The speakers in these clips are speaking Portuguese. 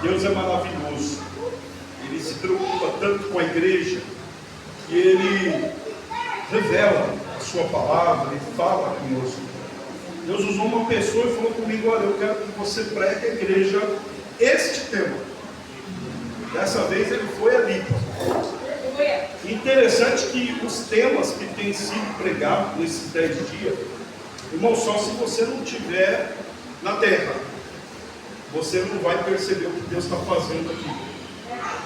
Deus é maravilhoso. Ele se preocupa tanto com a igreja que Ele revela a sua palavra, Ele fala conosco. Deus usou uma pessoa e falou comigo: olha, eu quero que você pregue a igreja este tema. Dessa vez ele foi ali. Interessante que os temas que têm sido pregados nesses 10 dias, irmão, só se você não estiver na terra, você não vai perceber o que Deus está fazendo aqui.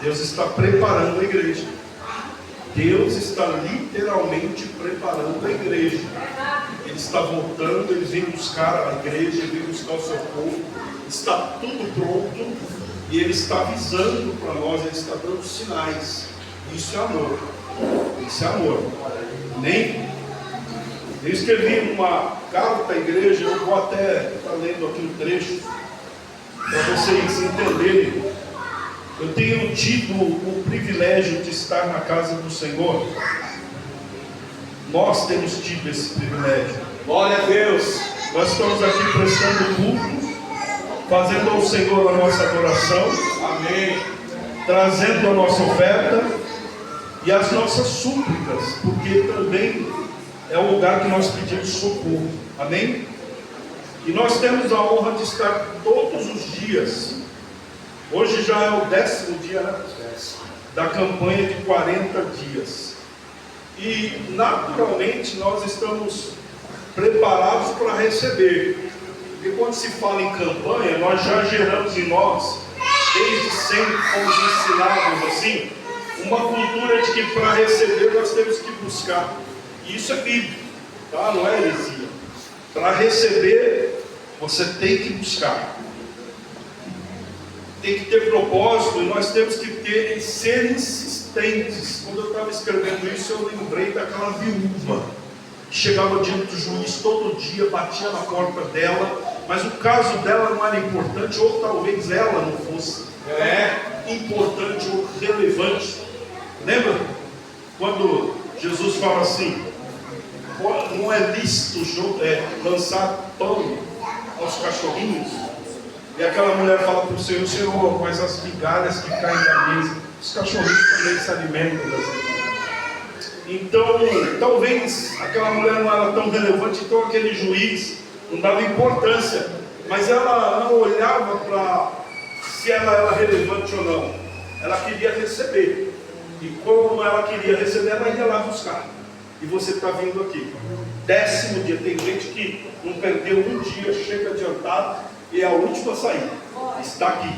Deus está preparando a igreja. Deus está literalmente preparando a igreja. Ele está voltando, Ele vem buscar a igreja, Ele vem buscar o seu povo. Está tudo pronto e Ele está avisando para nós, Ele está dando sinais. Isso é amor. Isso é amor. Amém? Eu escrevi uma carta à igreja, eu vou até estar lendo aqui um trecho para vocês entenderem. Eu tenho tido o privilégio de estar na casa do Senhor. Nós temos tido esse privilégio. Glória a Deus. Nós estamos aqui prestando culto, fazendo ao Senhor a nossa adoração. Amém. Trazendo a nossa oferta e as nossas súplicas, porque também é o lugar que nós pedimos socorro. Amém? E nós temos a honra de estar todos os dias. Hoje já é o 10º dia, né? Da campanha de 40 dias. E naturalmente nós estamos preparados para receber. Porque quando se fala em campanha, nós já geramos em nós, desde sempre fomos ensinados assim, uma cultura de que para receber nós temos que buscar. E isso é bíblico, tá? Não é heresia. Para receber, você tem que buscar. Tem que ter propósito, e nós temos que ser insistentes. Quando eu estava escrevendo isso, eu lembrei daquela viúva que chegava diante do juiz todo dia, batia na porta dela, mas o caso dela não era importante, ou talvez ela não fosse importante ou relevante. Lembra quando Jesus fala assim: não é lícito lançar pão aos cachorrinhos? E aquela mulher fala para o Senhor: Senhor, mas as migalhas que caem da mesa, os cachorrinhos também se alimentam das migalhas. Então, talvez aquela mulher não era tão relevante, então aquele juiz não dava importância, mas ela não olhava para se ela era relevante ou não. Ela queria receber, e como ela queria receber, ela ia lá buscar. E você está vindo aqui, 10º dia. Tem gente que não perdeu um dia, chega adiantado e é a última a sair, está aqui.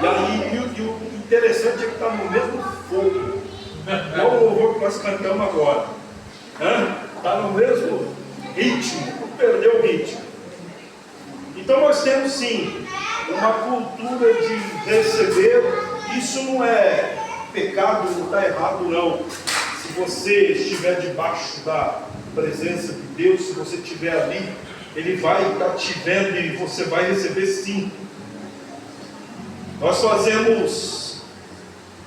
E aí, e o interessante é que está no mesmo fogo, igual o louvor que nós cantamos agora, está no mesmo ritmo, não perdeu o ritmo. Então nós temos sim uma cultura de receber. Isso não é pecado, não está errado não. Se você estiver debaixo da presença de Deus, se você estiver ali, Ele vai estar te vendo e você vai receber sim. Nós fazemos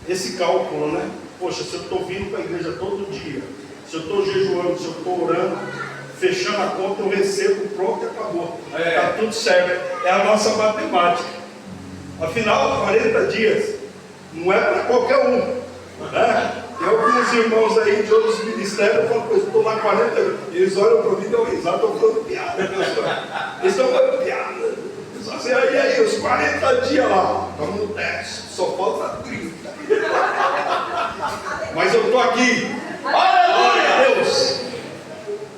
esse cálculo, né? Poxa, se eu estou vindo para a igreja todo dia, se eu estou jejuando, se eu estou orando, fechando a conta, eu recebo, pronto, acabou. Está tudo certo. É a nossa matemática. Afinal, 40 dias não é para qualquer um, né? Tem alguns irmãos aí de outros ministérios, eu falo: eu estou lá 40 dias. Eles olham para mim e dão risada, estão falando piada. Eles estão falando piada. Eles falam assim: e aí, os 40 dias lá, estamos no 10, só falta 30. Mas eu estou aqui. Glória a Deus.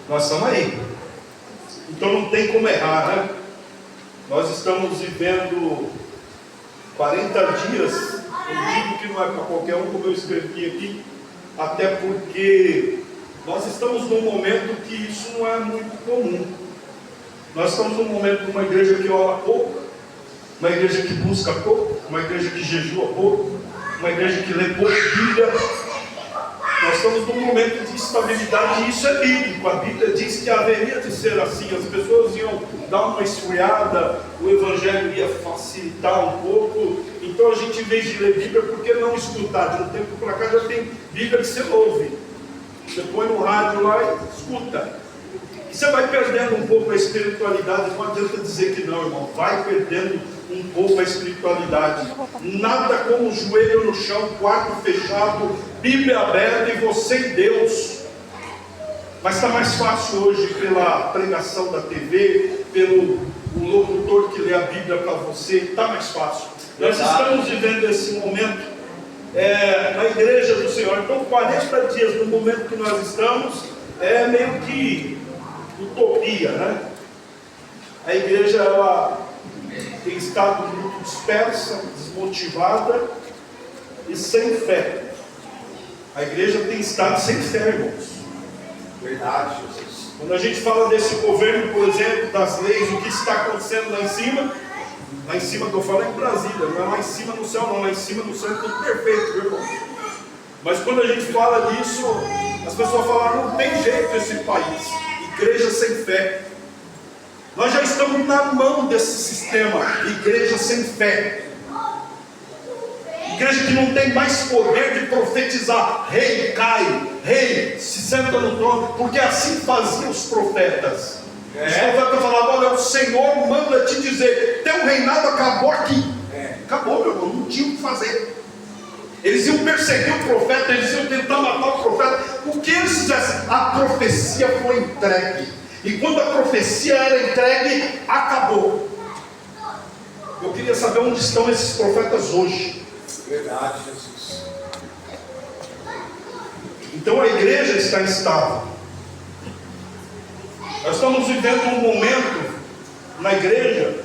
Nós estamos aí. Então não tem como errar, né? Nós estamos vivendo 40 dias. Eu digo que não é para qualquer um, como eu escrevi aqui, até porque nós estamos num momento que isso não é muito comum. Nós estamos num momento de uma igreja que ora pouco, uma igreja que busca pouco, uma igreja que jejua pouco, uma igreja que lê pouco Bíblia. Nós estamos num momento de estabilidade, e isso é bíblico. A Bíblia diz que haveria de ser assim. As pessoas iam dar uma esfriada, o Evangelho ia facilitar um pouco. Então a gente, em vez de ler Bíblia, por que não escutar? De um tempo para cá já tem Bíblia que você ouve. Você põe no rádio lá e escuta. E você vai perdendo um pouco a espiritualidade. Não adianta dizer que não, irmão. Vai perdendo um pouco a espiritualidade. Nada como o joelho no chão, quarto fechado, Bíblia aberta e você e Deus. Mas está mais fácil hoje pela pregação da TV, pelo o locutor que lê a Bíblia para você, está mais fácil. Nós estamos vivendo esse momento na igreja do Senhor. Então 40 dias no momento que nós estamos é meio que utopia, né? A igreja ela tem estado muito dispersa, desmotivada e sem fé. A igreja tem estado sem fé, irmãos. Verdade, Jesus. Quando a gente fala desse governo, por exemplo, das leis, o que está acontecendo lá em cima que eu falo é em Brasília, não é lá em cima no céu, não, lá em cima no céu é tudo perfeito, viu, irmão? Mas quando a gente fala disso, as pessoas falam, não tem jeito esse país, igreja sem fé. Nós já estamos na mão desse sistema, igreja sem fé. Igreja que não tem mais poder de profetizar, rei cai, rei se senta no trono, porque assim faziam os profetas. Os profetas falavam, olha, o Senhor manda te dizer, teu reinado acabou aqui. Acabou, meu irmão, não tinha o que fazer. Eles iam perseguir o profeta, eles iam tentar matar o profeta. O que eles fizessem? A profecia foi entregue. E quando a profecia era entregue, acabou. Eu queria saber onde estão esses profetas hoje. Verdade, Jesus. Então a igreja está instável. Nós estamos vivendo um momento na igreja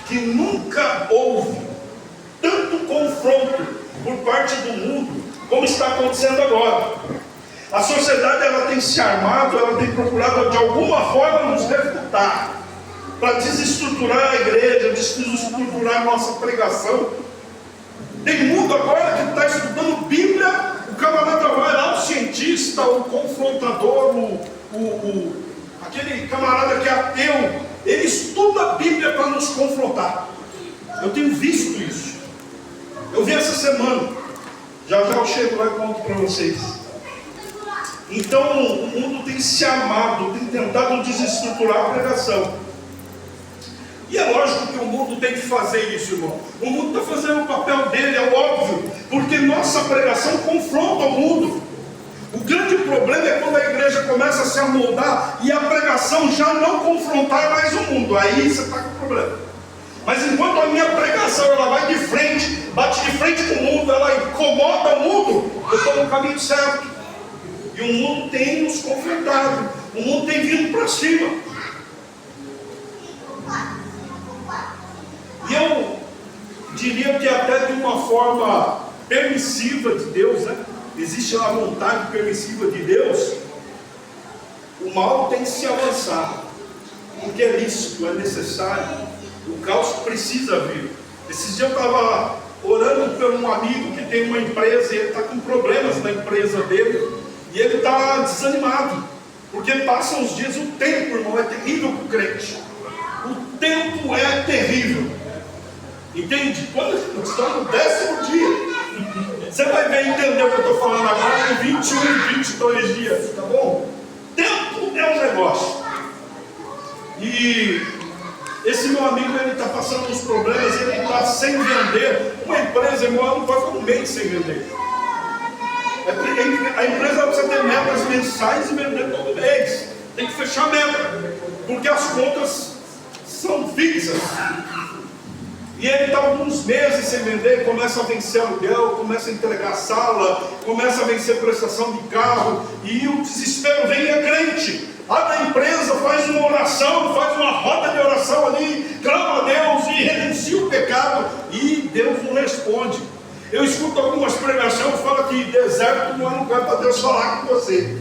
que nunca houve tanto confronto por parte do mundo como está acontecendo agora. A sociedade ela tem se armado, ela tem procurado de alguma forma nos refutar, para desestruturar a igreja, desestruturar a nossa pregação. Tem mundo agora que está estudando Bíblia, o camarada vai lá, o cientista, o confrontador, aquele camarada que é ateu, ele estuda a Bíblia para nos confrontar. Eu tenho visto isso. Eu vi essa semana. Já eu chego lá e conto para vocês. Então o mundo tem se armado, tem tentado desestruturar a pregação. E é lógico que o mundo tem que fazer isso, irmão. O mundo está fazendo o papel dele, é óbvio, porque nossa pregação confronta o mundo. O grande problema é quando a igreja começa a se amoldar e a pregação já não confrontar mais o mundo. Aí você está com problema. Mas enquanto a minha pregação ela vai de frente, bate de frente com o mundo, ela incomoda o mundo, eu estou no caminho certo. E o mundo tem nos confrontado, o mundo tem vindo para cima. E eu diria que até de uma forma permissiva de Deus, né? Existe a vontade permissiva de Deus. O mal tem que se avançar, porque é lícito, é necessário. O caos precisa vir. Esses dias eu estava orando por um amigo que tem uma empresa e ele está com problemas na empresa dele. E ele está desanimado, porque passam os dias, o tempo, irmão, é terrível para o crente. O tempo é terrível. Entende? Quando nós estamos no 10º dia, você vai ver entender o que eu estou falando agora em 21, 22 dias, tá bom? Tempo é um negócio. E esse meu amigo, ele está passando uns problemas, ele está sem vender. Uma empresa, irmão, não vai ficar um mês sem vender. A empresa precisa ter metas mensais e vender todo mês. Tem que fechar a meta, porque as contas são fixas. E ele está alguns meses sem vender, começa a vencer aluguel, começa a entregar sala, começa a vencer prestação de carro, e o desespero vem e é crente. Abre a empresa, faz uma oração, faz uma roda de oração ali, clama a Deus e renuncia o pecado, e Deus não responde. Eu escuto algumas pregações que falam que deserto não é lugar para Deus falar com você.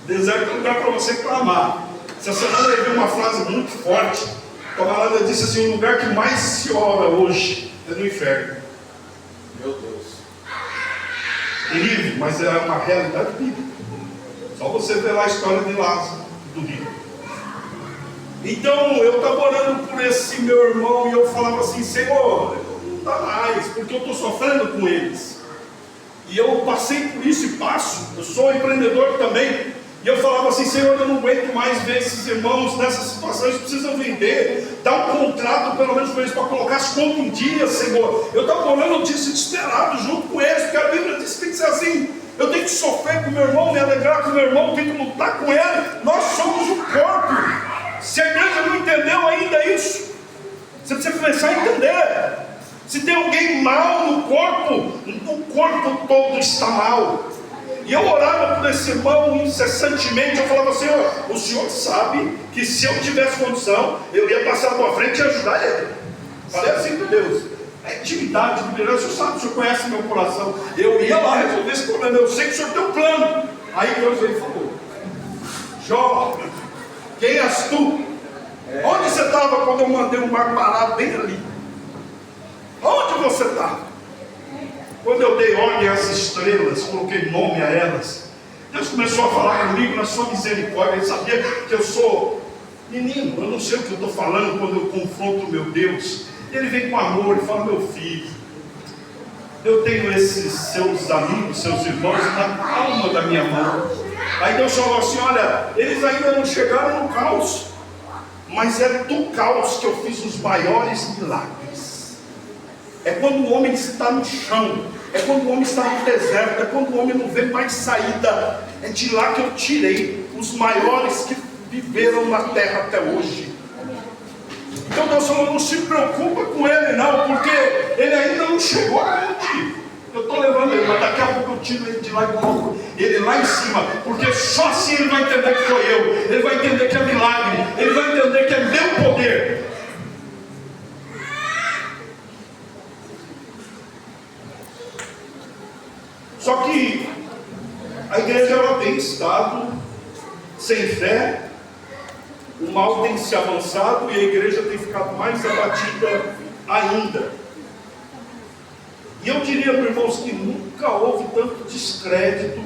Deserto é lugar para você clamar. Essa semana eu vi uma frase muito forte. O camarada disse assim: o lugar que mais se ora hoje é no inferno. Meu Deus. Terrível, mas é uma realidade bíblica. Só você ver lá a história de Lázaro, do rio. Então eu estava orando por esse meu irmão e eu falava assim: Senhor, não dá mais, porque eu estou sofrendo com eles. E eu passei por isso e passo. Eu sou empreendedor também. E eu falava assim: Senhor, eu não aguento mais ver esses irmãos nessas situações, precisam vender, dar um contrato pelo menos para eles, para colocar as contas em dia, Senhor. Eu estava orando desesperado junto com eles, porque a Bíblia diz que tem que ser assim. Eu tenho que sofrer com meu irmão, me alegrar com meu irmão, tenho que lutar com ele. Nós somos um corpo. Se a igreja não entendeu ainda isso, você precisa começar a entender. Se tem alguém mal no corpo, o corpo todo está mal. E eu orava por esse irmão incessantemente. Eu falava: Senhor, o Senhor sabe que se eu tivesse condição, eu ia passar à tua frente e ajudar ele. Falei assim com Deus: a intimidade de Deus, o Senhor sabe, o Senhor conhece meu coração. Eu ia lá resolver esse problema, eu sei que o Senhor tem um plano. Aí Deus veio e falou: Jó, quem és tu? Onde você estava quando eu mandei um mar parar bem ali? Onde você estava? Quando eu dei ordem às estrelas, coloquei nome a elas, Deus começou a falar comigo na sua misericórdia. Ele sabia que eu sou menino, eu não sei o que eu estou falando quando eu confronto o meu Deus. Ele vem com amor e fala: meu filho, eu tenho esses seus amigos, seus irmãos na palma da minha mão. Aí Deus falou assim: olha, eles ainda não chegaram no caos, mas é do caos que eu fiz os maiores milagres. É quando o homem está no chão, é quando o homem está no deserto, é quando o homem não vê mais saída. É de lá que eu tirei os maiores que viveram na terra até hoje. Então Deus falou: não se preocupa com ele não, porque ele ainda não chegou onde eu estou levando ele, mas daqui a pouco eu tiro ele de lá e coloco ele lá em cima, porque só assim ele vai entender que foi eu, ele vai entender que é milagre, ele vai entender que é meu poder. Só que a igreja ela tem estado sem fé, o mal tem se avançado e a igreja tem ficado mais abatida ainda. E eu diria, meus irmãos, que nunca houve tanto descrédito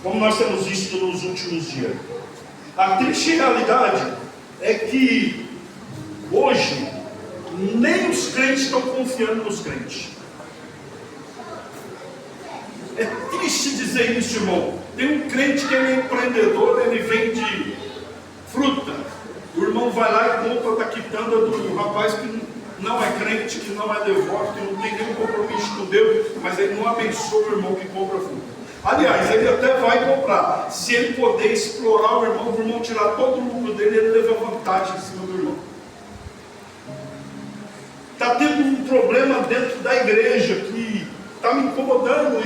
como nós temos visto nos últimos dias. A triste realidade é que hoje nem os crentes estão confiando nos crentes. É triste dizer isso, irmão. Tem um crente que ele é empreendedor, ele vende fruta. O irmão vai lá e compra da quitanda do rapaz que não é crente, que não é devoto, que não tem nenhum compromisso com Deus, mas ele não abençoa o irmão que compra fruta. Aliás, ele até vai comprar. Se ele poder explorar o irmão tirar todo o lucro dele, ele leva vantagem em cima do irmão. Está tendo um problema dentro da igreja que está me incomodando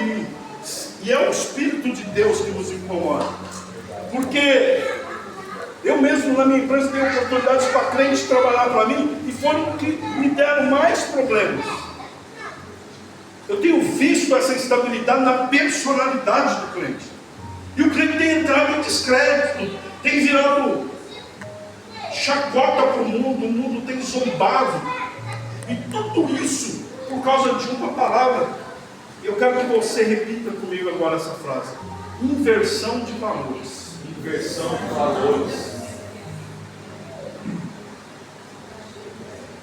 e é o Espírito de Deus que nos incomoda. Porque eu mesmo na minha empresa tenho oportunidades para crentes trabalhar para mim e foram que me deram mais problemas. Eu tenho visto essa instabilidade na personalidade do crente. E o crente tem entrado em descrédito, tem virado chacota para o mundo tem zombado. E tudo isso por causa de uma palavra. Eu quero que você repita comigo agora essa frase: inversão de valores. Inversão de valores.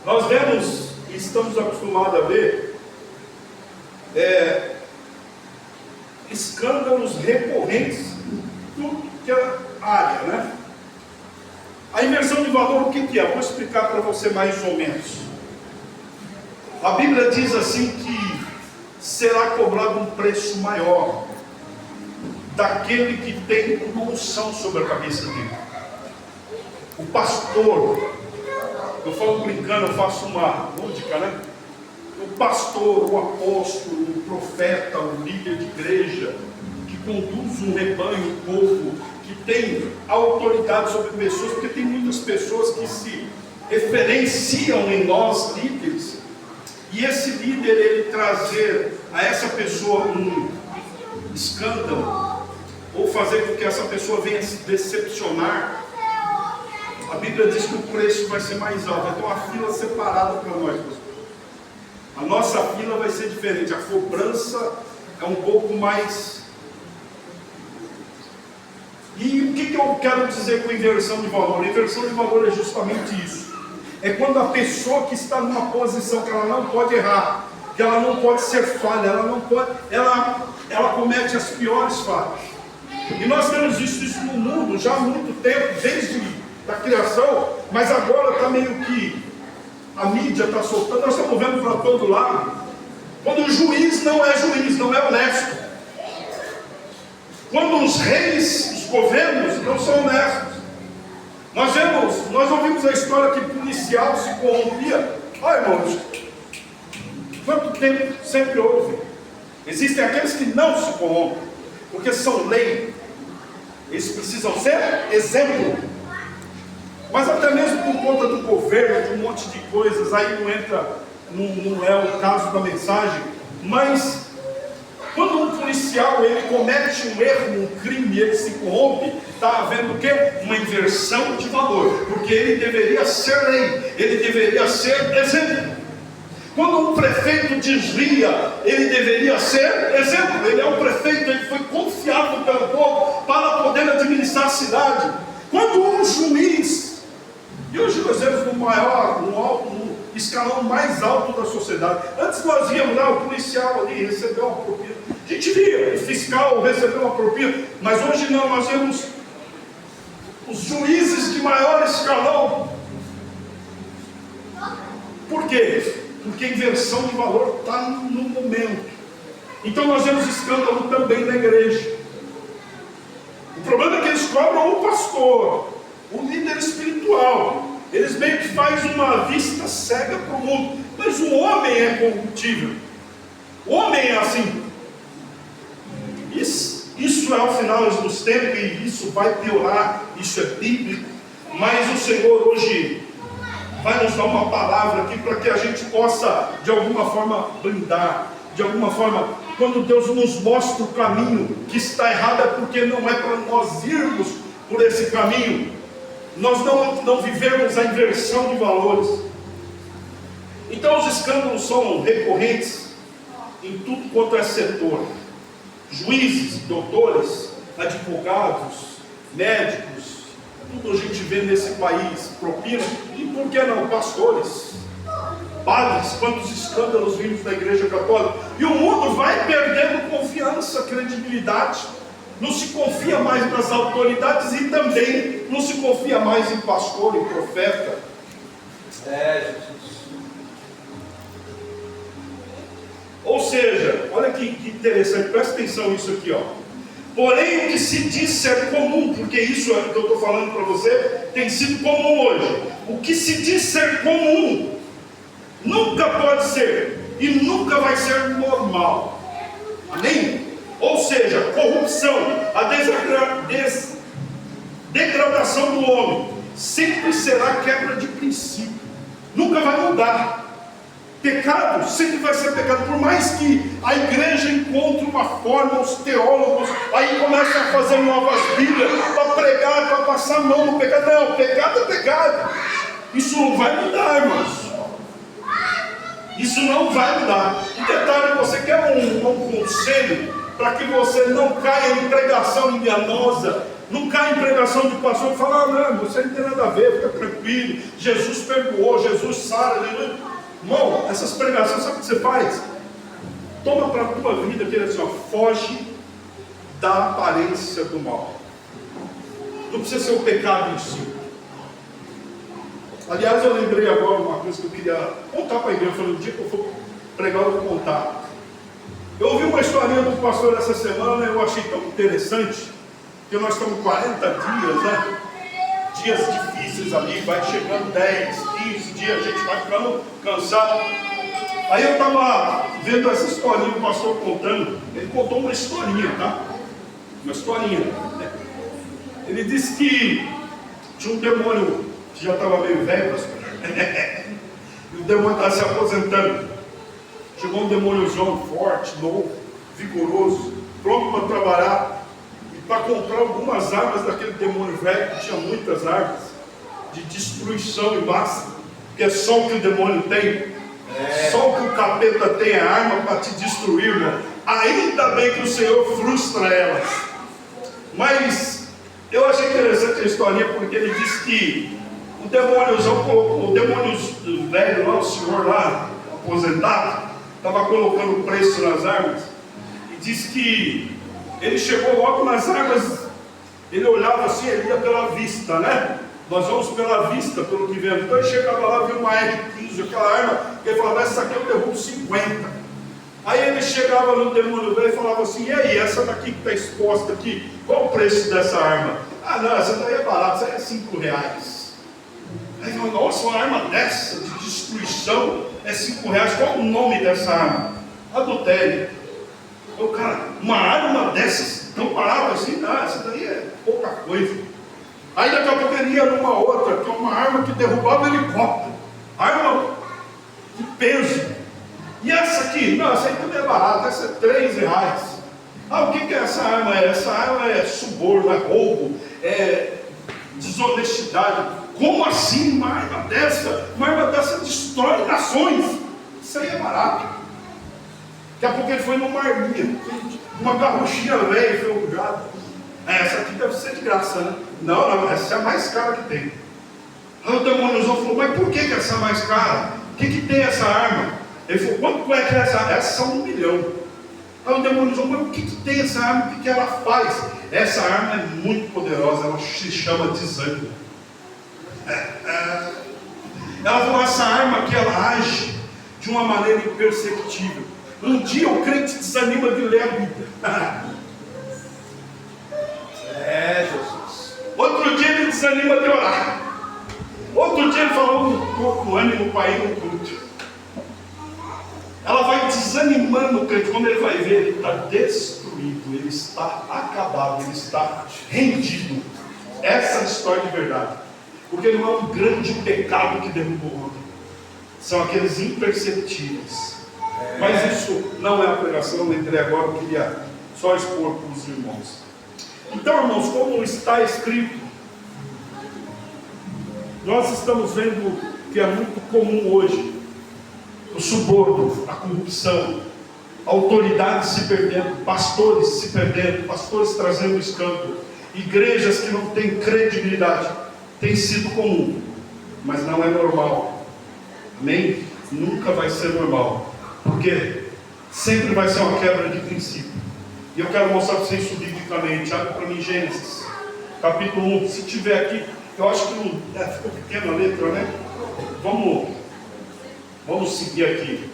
Nós vemos e estamos acostumados a ver escândalos recorrentes em tudo que é área, né? A inversão de valor, o que é? Vou explicar para você mais ou menos. A Bíblia diz assim que será cobrado um preço maior daquele que tem uma unção sobre a cabeça dele. O pastor, eu falo brincando, eu faço uma lúdica, né? O pastor, o apóstolo, o profeta, o líder de igreja, que conduz um rebanho, um povo, que tem autoridade sobre pessoas, porque tem muitas pessoas que se referenciam em nós, líderes, e esse líder, ele trazer a essa pessoa um escândalo, ou fazer com que essa pessoa venha se decepcionar, a Bíblia diz que o preço vai ser mais alto, vai ter uma fila separada para nós, pastor. A nossa fila vai ser diferente, a cobrança é um pouco mais. E o que eu quero dizer com inversão de valor? Inversão de valor é justamente isso. É quando a pessoa que está numa posição que ela não pode errar, que ela não pode ser falha, ela comete as piores falhas. E nós temos visto isso no mundo já há muito tempo, desde a criação, mas agora está meio que a mídia está soltando, nós estamos vendo para todo lado. Quando o juiz, não é honesto. Quando os reis, os governos não são honestos. Nós ouvimos a história que policial se corrompia. Olha, irmãos, quanto tempo sempre houve? Existem aqueles que não se corrompem, porque são lei. Eles precisam ser exemplo. Mas até mesmo por conta do governo, de um monte de coisas, aí não é o caso da mensagem, mas quando um policial ele comete um erro, um crime, ele se corrompe, está havendo o quê? Uma inversão de valor, porque ele deveria ser lei, ele deveria ser exemplo. Quando um prefeito desvia, ele deveria ser exemplo. Ele é um prefeito, ele foi confiado pelo povo para poder administrar a cidade. Quando um juiz, e hoje nós vemos no escalão mais alto da sociedade. Antes nós víamos lá o policial ali receber uma propina. A gente via o fiscal receber uma propina, mas hoje não, nós vemos os juízes de maior escalão. Por quê? Porque a inversão de valor está no momento. Então nós vemos escândalo também na igreja. O problema é que eles cobram o pastor, o líder espiritual. Eles meio que fazem uma vista cega para o mundo. Mas o homem é corruptível. O homem é assim. Isso é ao final dos tempos e isso vai piorar. Isso é bíblico. Mas o Senhor hoje vai nos dar uma palavra aqui para que a gente possa de alguma forma blindar. De alguma forma, quando Deus nos mostra o caminho que está errado, é porque não é para nós irmos por esse caminho. Nós não vivemos a inversão de valores. Então os escândalos são recorrentes em tudo quanto é setor. Juízes, doutores, advogados, médicos, tudo a gente vê nesse país, propina, e por que não, pastores, padres, quantos escândalos vimos da igreja católica. E o mundo vai perdendo confiança, credibilidade. Não se confia mais nas autoridades e também não se confia mais em pastor e profeta. Ou seja, olha que interessante, presta atenção nisso aqui, ó. Porém, o que se diz ser comum, porque isso é o que eu estou falando para você, tem sido comum hoje. O que se diz ser comum nunca pode ser e nunca vai ser normal. Amém? Ou seja, corrupção, a degradação do homem sempre será quebra de princípio, nunca vai mudar. Pecado sempre vai ser pecado, por mais que a igreja encontre uma forma, os teólogos aí começam a fazer novas bíblias para pregar, para passar a mão no pecado. Não, pecado é pecado. Isso não vai mudar, irmãos. Isso não vai mudar. E detalhe, você quer um conselho para que você não caia em pregação enganosa, não caia em pregação de pastor que fala, não, você não tem nada a ver, fica tranquilo, Jesus perdoou, Jesus sara. Irmão, essas pregações, sabe o que você faz? Toma para a tua vida, que assim, ó, foge da aparência do mal. Não precisa ser o pecado em si. Aliás, eu lembrei agora uma coisa que eu queria contar para a igreja. Eu falei, um dia que eu for pregar, eu vou contar. Eu ouvi uma historinha do pastor essa semana, eu achei tão interessante, que nós estamos 40 dias, né? Dias difíceis ali, vai chegando 10, 15 dias, a gente vai ficando cansado. Aí eu estava vendo essa historinha, o pastor contando, ele contou uma historinha, tá? Uma historinha. Ele disse que tinha um demônio que já estava meio velho, pastor. E o demônio estava se aposentando. Chegou um demôniozão forte, novo, vigoroso, pronto para trabalhar e para comprar algumas armas daquele demônio velho, que tinha muitas armas de destruição em massa, que é só o que o demônio tem, só o que o capeta tem é arma para te destruir, irmão. Ainda bem que o Senhor frustra elas. Mas eu achei interessante a historinha, porque ele disse que o demôniozão colocou, o demônio velho lá, o senhor lá, aposentado, estava colocando preço nas armas, e disse que Ele chegou logo nas armas, ele olhava assim, ele ia pela vista, né? Nós vamos pela vista, pelo que vemos. Então ele chegava lá, viu uma R15, aquela arma, que ele falava, essa aqui eu derrubo 50. Aí ele chegava no demônio velho e falava assim, e aí, essa daqui que está exposta aqui, qual o preço dessa arma? Ah não, essa daí é barata, essa aí é R$5. Aí ele falou, nossa, uma arma dessa, de destruição, é R$5, qual o nome dessa arma? Adultério. O cara, uma arma dessas, tão barata assim, não, essa daí é pouca coisa. Aí daqui a pouco ele ia numa outra, que é uma arma que derrubava helicóptero, arma de peso. E essa aqui, não, essa aí também é barata, essa é R$3. Ah, o que é essa arma? Essa arma é suborno, é roubo, é desonestidade. Como assim uma arma dessa? Uma arma dessa destrói nações. Isso aí é barato. Daqui a pouco ele foi numa arminha, uma carrochinha velha enferrujada. Essa aqui deve ser de graça, né? Não, essa é a mais cara que tem. Aí o demônio falou, mas por que essa é a mais cara? O que tem essa arma? Ele falou, quanto é que é essa arma? Essa são 1 milhão. Aí o demônio falou, mas o que tem essa arma? O que ela faz? Essa arma é muito poderosa, ela se chama desânimo. Ela falou, essa arma aqui, ela age de uma maneira imperceptível. Um dia o crente desanima de ler a Bíblia. Jesus. Outro dia ele desanima de orar. Outro dia ele falou com ânimo para ir no culto. Ela vai desanimando o crente. Quando ele vai ver, ele está destruído, ele está acabado, ele está rendido. Essa é a história de verdade. Porque não é um grande pecado que derrubou o homem. São aqueles imperceptíveis. Mas isso não é a pregação, eu entrei agora, eu queria só expor para os irmãos. Então, irmãos, como está escrito, nós estamos vendo que é muito comum hoje o suborno, a corrupção, autoridades se perdendo, pastores se perdendo, pastores trazendo escândalo, igrejas que não têm credibilidade. Tem sido comum, mas não é normal. Amém? Nunca vai ser normal, porque sempre vai ser uma quebra de princípio. E eu quero mostrar para vocês isso biblicamente. Abre para mim Gênesis, capítulo 1. Se tiver aqui, eu acho que não, ficou pequena a letra, né? Vamos seguir aqui.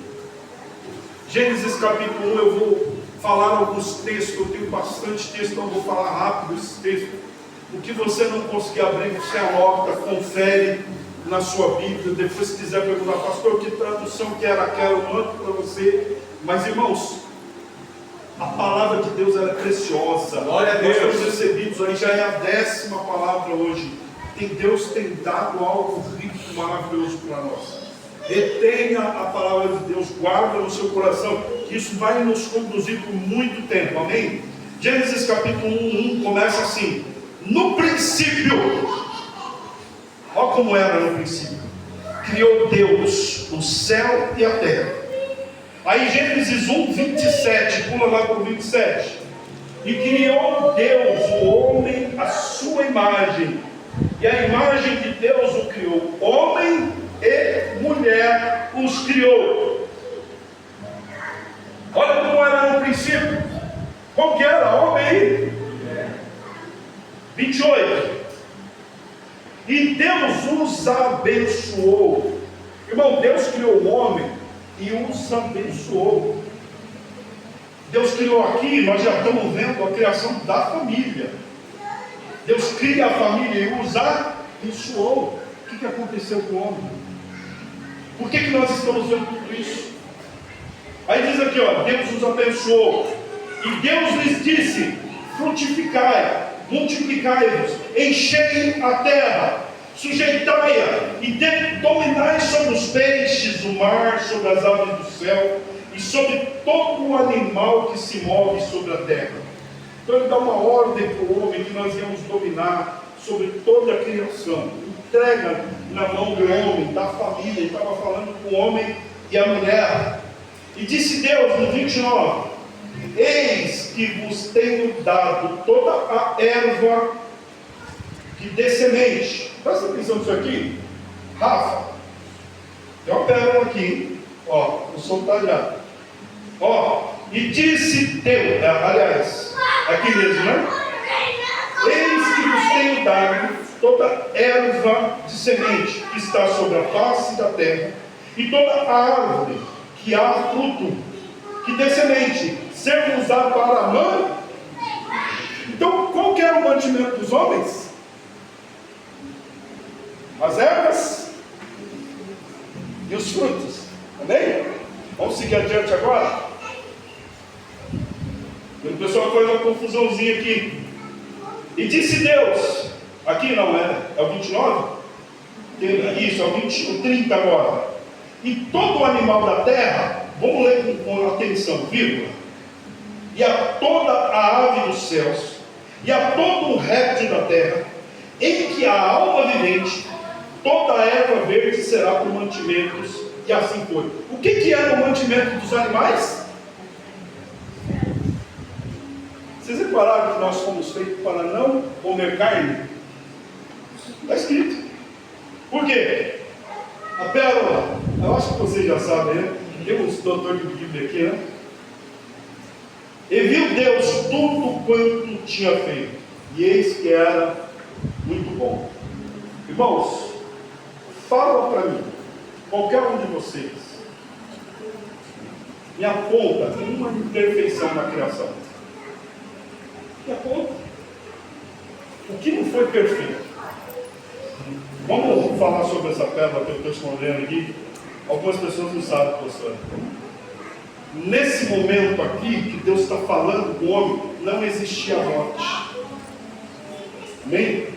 Gênesis capítulo 1, eu vou falar alguns textos. Eu tenho bastante texto, então eu vou falar rápido esses textos. O que você não conseguir abrir, você anota, confere na sua Bíblia. Depois, se quiser perguntar, pastor, que tradução que era aquela, eu mando para você. Mas, irmãos, a palavra de Deus ela é preciosa. Glória a Deus. Nós temos recebidos, aí já é a 10ª palavra hoje. Deus tem dado algo rico, maravilhoso para nós. Retenha a palavra de Deus, guarda no seu coração, que isso vai nos conduzir por muito tempo, amém? Gênesis capítulo 1 começa assim: no princípio, olha como era no princípio, criou Deus o céu e a terra. Aí Gênesis 1:27, pula lá para o 27. E criou Deus o homem à sua imagem, e a imagem de Deus o criou, homem e mulher os criou. Olha como era no princípio. Qual que era? Homem e mulher. 28. E Deus os abençoou. Irmão, Deus criou o homem e os abençoou. Deus criou aqui, nós já estamos vendo a criação da família. Deus cria a família e os abençoou. O que aconteceu com o homem? Por que nós estamos vendo tudo isso? Aí diz aqui, ó, Deus os abençoou. E Deus lhes disse: frutificai, multiplicai-vos, enchei a terra, sujeitai-a e dominai sobre os peixes do mar, sobre as aves do céu e sobre todo o animal que se move sobre a terra. Então ele dá uma ordem para o homem que nós íamos dominar sobre toda a criação. Entrega na mão do homem, da família. Ele estava falando com o homem e a mulher. E disse Deus no 29: eis que vos tenho dado toda a erva que dê semente. Presta atenção nisso aqui, Rafa. Tem uma pérola aqui, ó, vou soltar já. Ó, e disse Deus, aliás, Aqui mesmo, né? Eis que vos tenho dado toda erva de semente que está sobre a face da terra, e toda árvore que há fruto, que dê semente, ser usado para a mãe. Então, qual que era o mantimento dos homens? As ervas e os frutos. Amém? Vamos seguir adiante agora? O pessoal faz uma confusãozinha aqui. E disse Deus, aqui não é o 29? Isso, é o 20, o 30 agora. E todo animal da terra, vamos ler com atenção, vírgula. E a toda a ave dos céus, e a todo o réptil da terra, em que há alma vivente, toda a erva verde será por mantimentos, e assim foi. O que era o mantimento dos animais? Vocês repararam que nós fomos feitos para não comer carne? Está escrito. Por quê? A pérola, eu acho que vocês já sabem, né? Tem uns doutores de Bíblia aqui, né? E viu Deus tudo quanto tinha feito, e eis que era muito bom. Irmãos, fala para mim, qualquer um de vocês, me aponta uma imperfeição na criação. Me aponta. O que não foi perfeito? Vamos falar sobre essa pérola que eu estou escondendo aqui. Algumas pessoas não sabem, pastor. Nesse momento aqui que Deus está falando com o homem, não existia morte. Amém?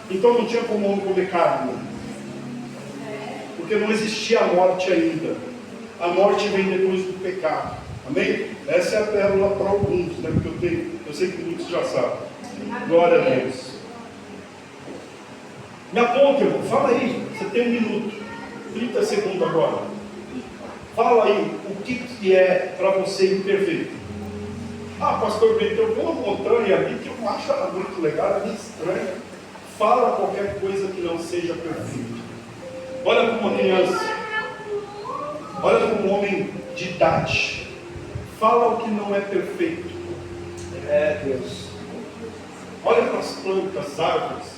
Então não tinha como o homem comer carne, porque não existia a morte ainda. A morte vem depois do pecado. Amém? Essa é a pérola para alguns, né? Porque eu sei que muitos já sabem. Glória a Deus. Me aponta, irmão. Fala aí. Você tem 1 minuto. 30 segundos agora. Fala aí o que é para você imperfeito. Ah, pastor Bento, eu vou uma montanha ali que eu acho ela muito legal, ela é meio estranha. Fala qualquer coisa que não seja perfeita. Olha para uma criança. Olha para um homem de idade. Fala o que não é perfeito. É Deus. Olha para as plantas, árvores.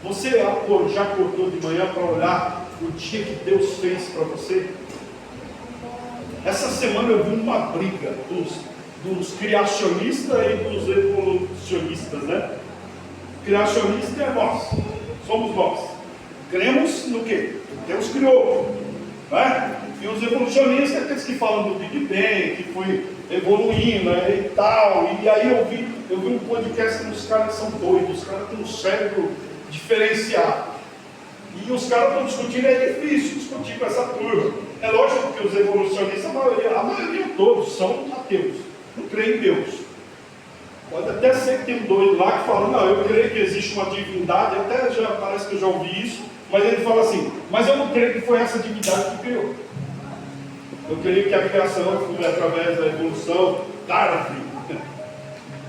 Você já acordou de manhã para olhar o dia que Deus fez para você? Essa semana eu vi uma briga dos criacionistas e dos evolucionistas, né? Criacionista é nós, somos nós. Cremos no que? Deus criou, né? E os evolucionistas, aqueles que falam do Big Bang, que foi evoluindo, né, e tal. E aí eu vi um podcast dos caras que são doidos, os caras têm um cérebro diferenciado. E os caras estão discutindo, é difícil discutir com essa turma. É lógico que os evolucionistas, a maioria todos são ateus, não creem em Deus. Pode até ser que tem um doido lá que fala, não, eu creio que existe uma divindade, até já parece que eu já ouvi isso, mas ele fala assim, mas eu não creio que foi essa divindade que criou. Eu creio que a criação foi através da evolução da árvore.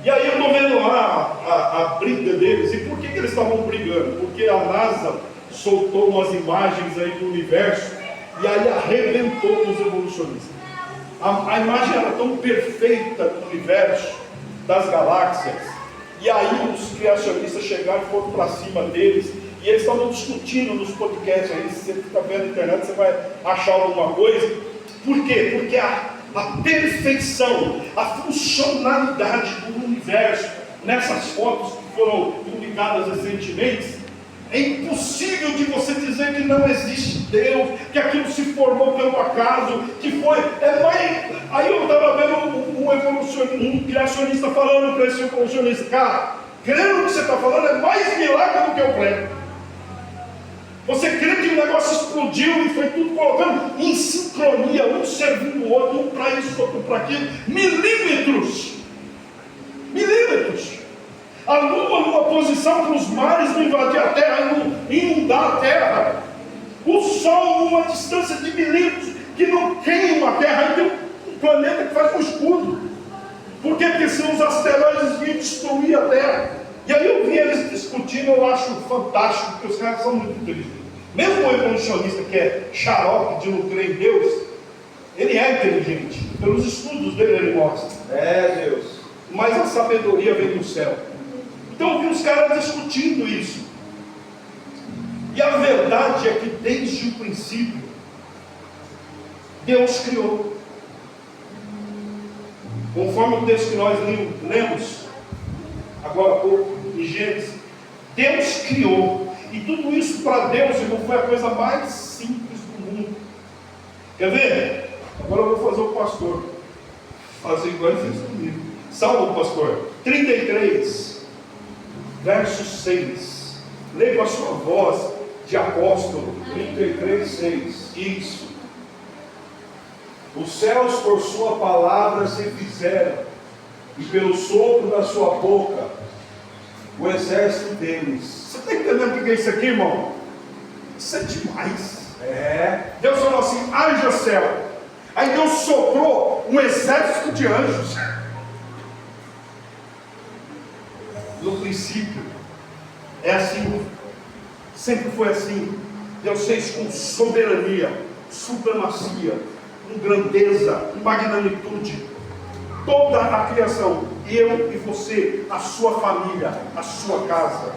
E aí eu estou vendo lá a briga deles. E por que eles estavam brigando? Porque a NASA soltou umas imagens aí do universo e aí arrebentou com os evolucionistas. A imagem era tão perfeita do universo, das galáxias, e aí os criacionistas chegaram e foram para cima deles, e eles estavam discutindo nos podcasts aí. Se você fica vendo na internet, você vai achar alguma coisa. Por quê? Porque a perfeição, a funcionalidade do universo, nessas fotos que foram publicadas recentemente, é impossível de você dizer que não existe Deus, que aquilo se formou pelo acaso, que foi. Aí eu estava vendo um criacionista falando para esse evolucionista, cara, crendo no que você está falando é mais milagre do que eu creio. Você crê que o negócio explodiu e foi tudo colocando em sincronia, um servindo o outro, um para isso, outro para aquilo, milímetros. A lua numa posição para os mares não invadir a terra, não inundar a terra. O sol numa distância de milímetros, que não queima a terra. Aí tem um planeta que faz um escudo. Por quê? Porque senão os asteroides vinham destruir a terra. E aí eu vi eles discutindo, eu acho fantástico, porque os caras são muito inteligentes. Mesmo o evolucionista que é xarope de não crer em Deus, ele é inteligente. Pelos estudos dele ele mostra. É Deus. mas a sabedoria vem do céu. Então eu vi os caras discutindo isso. E a verdade é que desde o princípio, Deus criou. Conforme o texto que nós lemos agora há pouco, em Gênesis, Deus criou. E tudo isso para Deus, irmão, foi a coisa mais simples do mundo. Quer ver? Agora eu vou fazer o pastor fazer igual ele fez comigo. Salmo, pastor 33, verso 6. Leia com a sua voz de apóstolo. 33, 6. Isso. Os céus por sua palavra se fizeram, e pelo sopro da sua boca o exército deles. Você está entendendo o que é isso aqui, irmão? Isso é demais. Deus falou assim: haja céu. Aí Deus soprou um exército de anjos. No princípio é assim, sempre foi assim. Deus fez com soberania, supremacia, com grandeza, com magnitude, toda a criação. Eu e você, a sua família, a sua casa.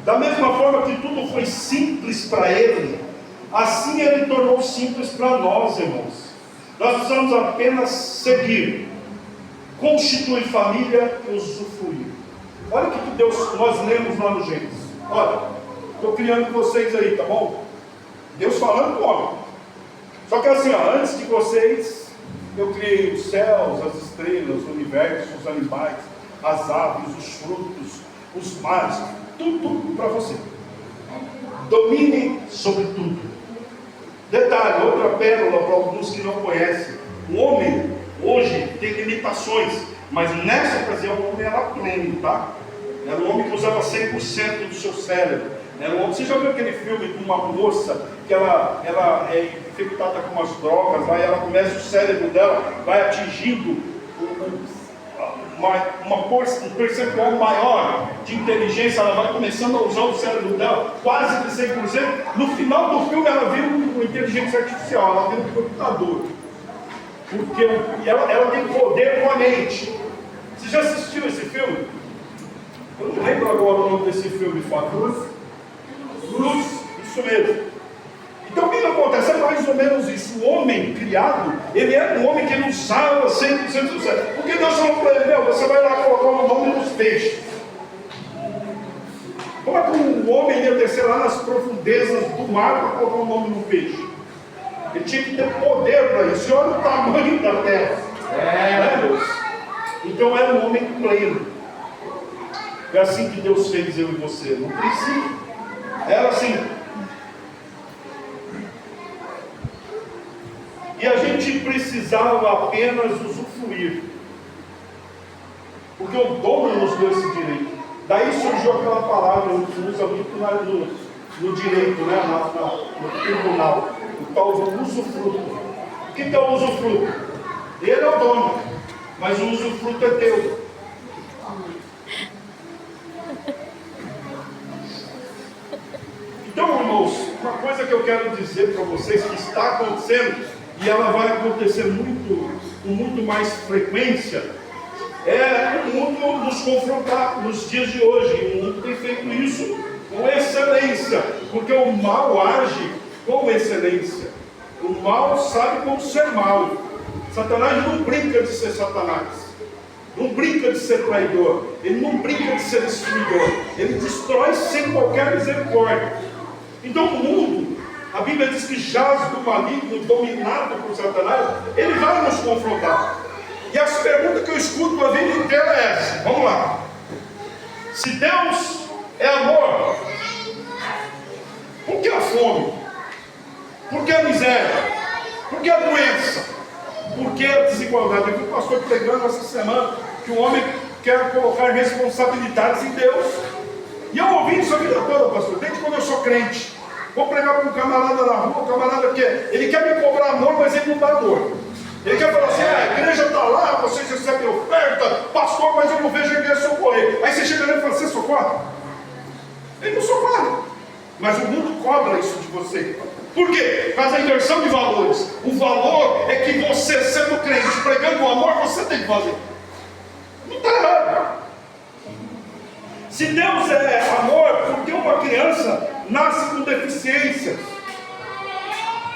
Da mesma forma que tudo foi simples para Ele, assim Ele tornou simples para nós, irmãos. Nós precisamos apenas seguir, constituir família e usufruir. Olha o que Deus, nós lemos lá no Gênesis. Olha, estou criando vocês aí, tá bom? Deus falando com o homem. Só que assim, ó, antes de vocês, eu criei os céus, as estrelas, o universo, os animais, as aves, os frutos, os mares, tudo para você. Domine sobre tudo. Detalhe, outra pérola para alguns que não conhecem. O homem hoje tem limitações, mas nessa ocasião o homem era pleno, tá? Era um homem que usava 100% do seu cérebro. Era um homem. Você já viu aquele filme de uma moça que ela é infectada com umas drogas, aí ela começa, o cérebro dela vai atingindo um percentual maior de inteligência, ela vai começando a usar o cérebro dela quase de 100%. No final do filme ela vira uma inteligência artificial, ela vira um computador, porque ela tem poder com a mente. Você já assistiu esse filme? Eu não lembro agora o nome desse filme. Luz, isso mesmo. Então o que acontece? É mais ou menos isso. O homem criado, ele é um homem que não usava 100% do cérebro. Porque Deus falou para ele: meu, você vai lá colocar o nome nos peixes. Como é que um homem ia descer lá nas profundezas do mar para colocar o nome no peixe? Ele tinha que ter poder para isso. E olha o tamanho da terra. Então era um homem pleno. É assim que Deus fez eu e você. No princípio era assim. E a gente precisava apenas usufruir, porque o dono nos deu esse direito. Daí surgiu aquela palavra que se usa muito no direito, né? No tribunal, o tal do usufruto. O que é o usufruto? Ele é o dono, mas o usufruto é teu. Então, irmãos, uma coisa que eu quero dizer para vocês que está acontecendo, e ela vai acontecer com muito mais frequência, é o mundo nos confrontar nos dias de hoje. O mundo tem feito isso com excelência, porque o mal age com excelência. O mal sabe como ser mal. Satanás não brinca de ser Satanás, não brinca de ser traidor, ele não brinca de ser destruidor, ele destrói sem qualquer misericórdia. Então o mundo, a Bíblia diz que jaz do maligno, dominado por Satanás, ele vai nos confrontar. E as perguntas que eu escuto a vida inteira é essa. Vamos lá. Se Deus é amor, por que a fome? Por que a miséria? Por que a doença? Por que a desigualdade? Eu vi o pastor pregando essa semana que o homem quer colocar responsabilidades em Deus. E eu ouvi isso a vida toda, pastor, desde quando eu sou crente. Vou pregar para um camarada na rua, o camarada ele quer me cobrar amor, mas ele não dá amor. Ele quer falar assim: a igreja está lá, vocês recebem oferta, pastor, mas eu não vejo a igreja socorrer. Aí você chega nele e fala: você socorre? Ele não socorre. Mas o mundo cobra isso de você. Por quê? Por causa da inversão de valores. O valor é que você, sendo crente, pregando amor, você tem que fazer. Não está errado. Se Deus é amor, por que uma criança nasce com deficiências?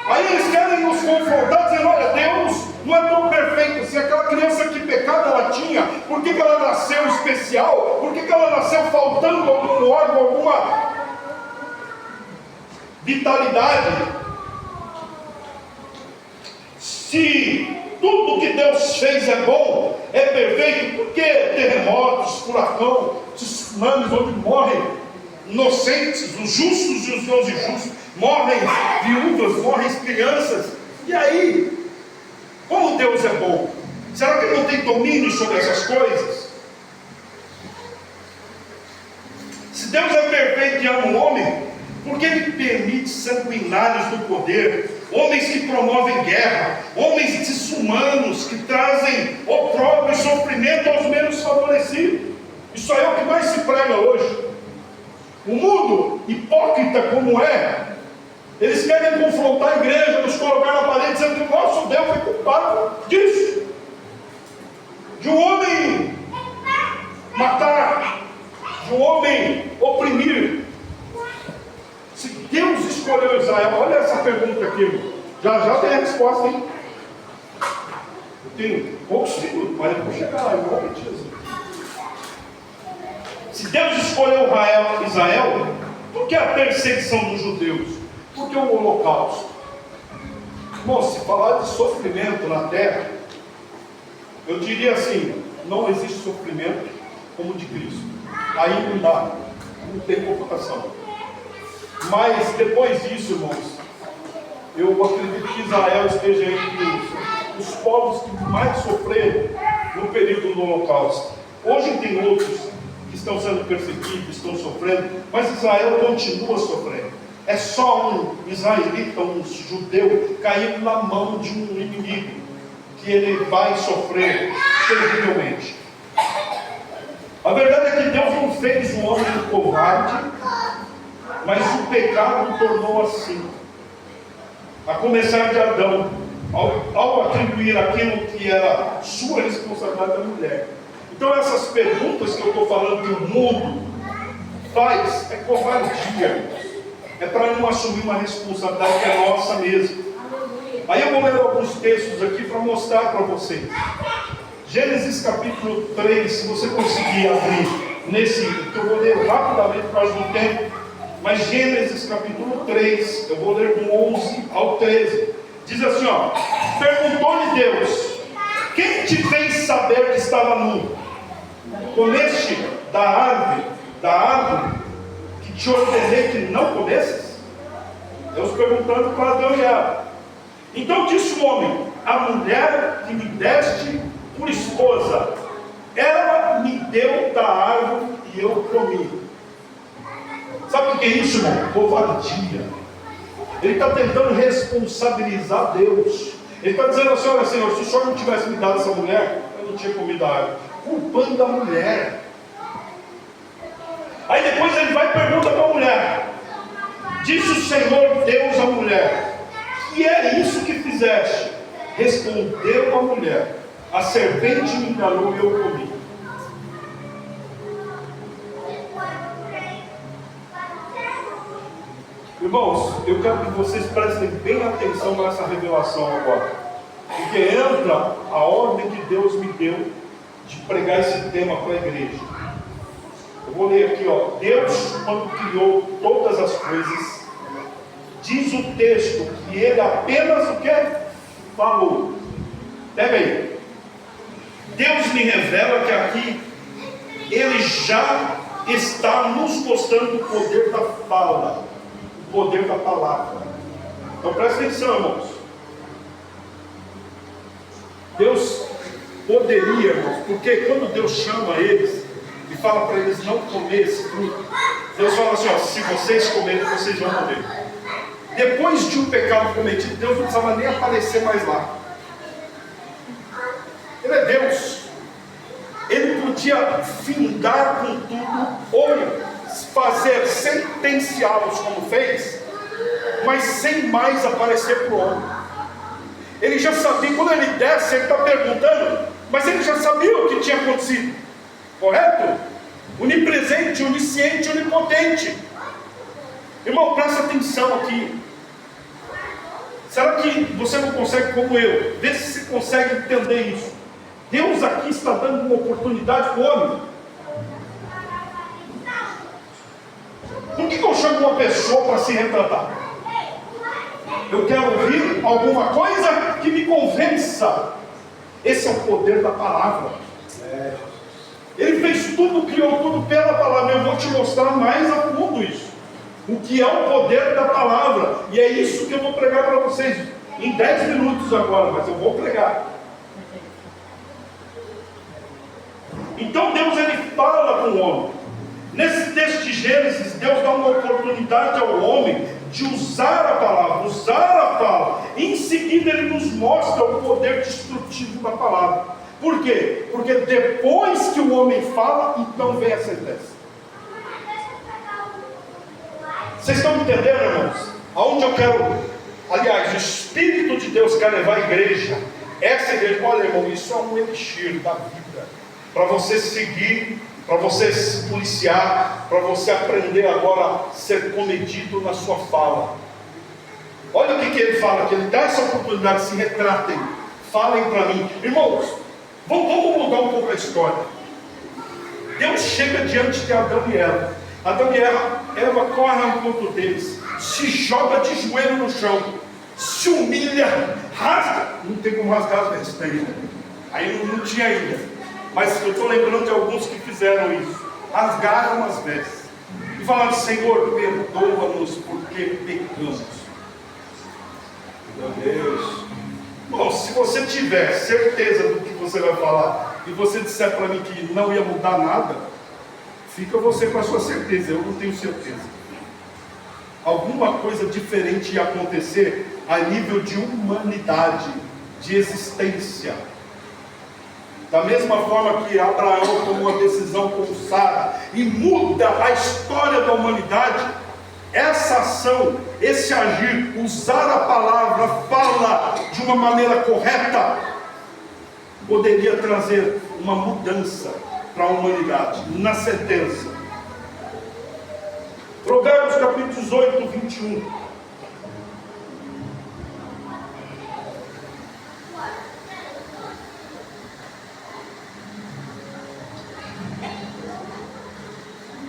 Aí eles querem nos confrontar, dizendo, olha, Deus não é tão perfeito. Se aquela criança, que pecado ela tinha, por que ela nasceu especial? Por que ela nasceu faltando algum órgão, alguma vitalidade? Se tudo que Deus fez é bom, é perfeito, por que terremotos, furacão, tsunamis onde morrem inocentes, os justos e os não injustos, morrem viúvas, morrem crianças? E aí, como Deus é bom? Será que Ele não tem domínio sobre essas coisas? Se Deus é perfeito e ama o homem, por que Ele permite sanguinários no poder, homens que promovem guerra, homens desumanos que trazem opróbrio e sofrimento aos menos favorecidos? Isso é o que mais se prega hoje. O mundo, hipócrita como é, eles querem confrontar a igreja, nos colocar na parede, dizendo que o nosso Deus é culpado disso, de um homem matar, de um homem oprimir. Se Deus escolheu Israel, olha essa pergunta aqui, já tem a resposta, hein? Eu tenho poucos minutos, mas eu vou chegar lá, em nome de Jesus. Se Deus escolheu Israel, por que a perseguição dos judeus? Por que o holocausto? Bom, se falar de sofrimento na terra, eu diria assim, não existe sofrimento como o de Cristo. Aí não dá, não tem comparação. Mas depois disso, irmãos, eu acredito que Israel esteja entre os povos que mais sofreram no período do holocausto. Hoje tem outros que estão sendo perseguidos, estão sofrendo, mas Israel continua sofrendo. É só um israelita, um judeu, cair na mão de um inimigo, que ele vai sofrer terrivelmente. A verdade é que Deus não fez o homem covarde, mas o pecado o tornou assim. A começar de Adão, ao atribuir aquilo que era sua responsabilidade à mulher. Então essas perguntas que eu estou falando que o mundo faz, é covardia. É para não assumir uma responsabilidade que é nossa mesmo. Aí eu vou ler alguns textos aqui para mostrar para vocês. Gênesis capítulo 3, se você conseguir abrir nesse, que eu vou ler rapidamente por causa do tempo, mas Gênesis capítulo 3, eu vou ler do 11 ao 13, diz assim, ó: perguntou-lhe Deus, quem te fez saber que estava nu? Comeste da árvore que te ordenei que não comesses? Deus perguntando para Adão e Eva. Então disse o homem, a mulher que me deste por esposa, ela me deu da árvore e eu comi. Sabe o que é isso, irmão? Covardia. Ele está tentando responsabilizar Deus. Ele está dizendo assim, olha Senhor, se o Senhor não tivesse me dado essa mulher, eu não tinha comido a árvore. Culpando a mulher. Aí depois ele vai e pergunta para a mulher. Disse o Senhor Deus à mulher, que é isso que fizeste? Respondeu a mulher, a serpente me enganou e eu comi. Irmãos, eu quero que vocês prestem bem atenção nessa revelação agora, porque entra a ordem que Deus me deu de pregar esse tema para a igreja. Eu vou ler aqui, ó. Deus, quando criou todas as coisas, diz o texto que Ele apenas o que? Falou. Pega aí. Deus me revela que aqui Ele já está nos mostrando o poder da fala, o poder da palavra. Então presta atenção, irmãos. Deus poderia, irmãos, porque quando Deus chama eles e fala para eles não comer esse fruto, Deus fala assim, ó, se vocês comerem, vocês vão morrer. Depois de um pecado cometido, Deus não precisava nem aparecer mais lá. Ele é Deus. Ele podia findar com tudo, ou fazer sentenciá-los como fez, mas sem mais aparecer para o homem. Ele já sabia, quando ele desce, ele está perguntando, mas ele já sabia o que tinha acontecido, correto? Onipresente, onisciente, onipotente. Irmão, presta atenção aqui. Será que você não consegue como eu? Vê se você consegue entender isso. Deus aqui está dando uma oportunidade para o homem. Por que eu chamo uma pessoa para se retratar? Eu quero ouvir alguma coisa que me convença. Esse é o poder da palavra. Ele fez tudo, criou tudo pela palavra. Eu vou te mostrar mais a fundo isso. O que é o poder da palavra. E é isso que eu vou pregar para vocês em 10 minutos agora, mas eu vou pregar. Então Deus, ele fala com o homem. Nesse texto de Gênesis, Deus dá uma oportunidade ao homem de usar a palavra, usar a fala. Em seguida ele nos mostra o poder destrutivo da palavra. Por quê? Porque depois que o homem fala, então vem a sentença. Vocês estão entendendo, irmãos? Aonde eu quero, aliás, o Espírito de Deus quer levar a igreja. Essa igreja, olha, irmão, isso é um elixir da vida. Para você seguir, para você se policiar, para você aprender agora a ser comedido na sua fala. Olha o que ele fala, que ele dá essa oportunidade, se retratem, falem para mim. Irmãos, vamos mudar um pouco a história. Deus chega diante de Adão e Eva. Adão e Eva correm ao encontro deles, se joga de joelho no chão, se humilha, rasga. Não tem como rasgar as vestes ainda. Aí não tinha ainda. Mas eu estou lembrando de alguns que fizeram isso. Rasgaram as vestes e falaram: Senhor, perdoa-nos porque pecamos. Meu Deus. Bom, se você tiver certeza do que você vai falar e você disser para mim que não ia mudar nada, fica você com a sua certeza. Eu não tenho certeza. Alguma coisa diferente ia acontecer a nível de humanidade, de existência. Da mesma forma que Abraão tomou uma decisão com Sara e muda a história da humanidade, essa ação, esse agir, usar a palavra, fala de uma maneira correta, poderia trazer uma mudança para a humanidade, na sentença. Provérbios capítulo 18, 21.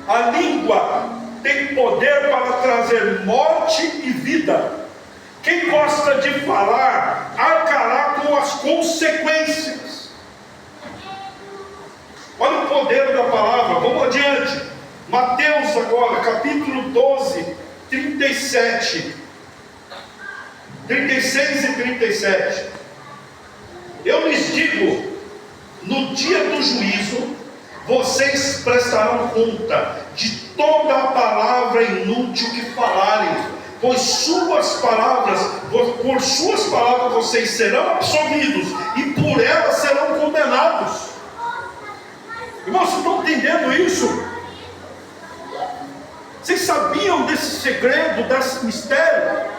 A língua tem poder para trazer morte e vida. Quem gosta de falar, arcará com as consequências. Olha o poder da palavra. Vamos adiante. Mateus agora, capítulo 12, 37. 36 e 37. Eu lhes digo, no dia do juízo, vocês prestarão conta de toda a palavra inútil que falarem, pois por suas palavras vocês serão absolvidos e por elas serão condenados. Irmãos, vocês estão entendendo isso? Vocês sabiam desse segredo, desse mistério?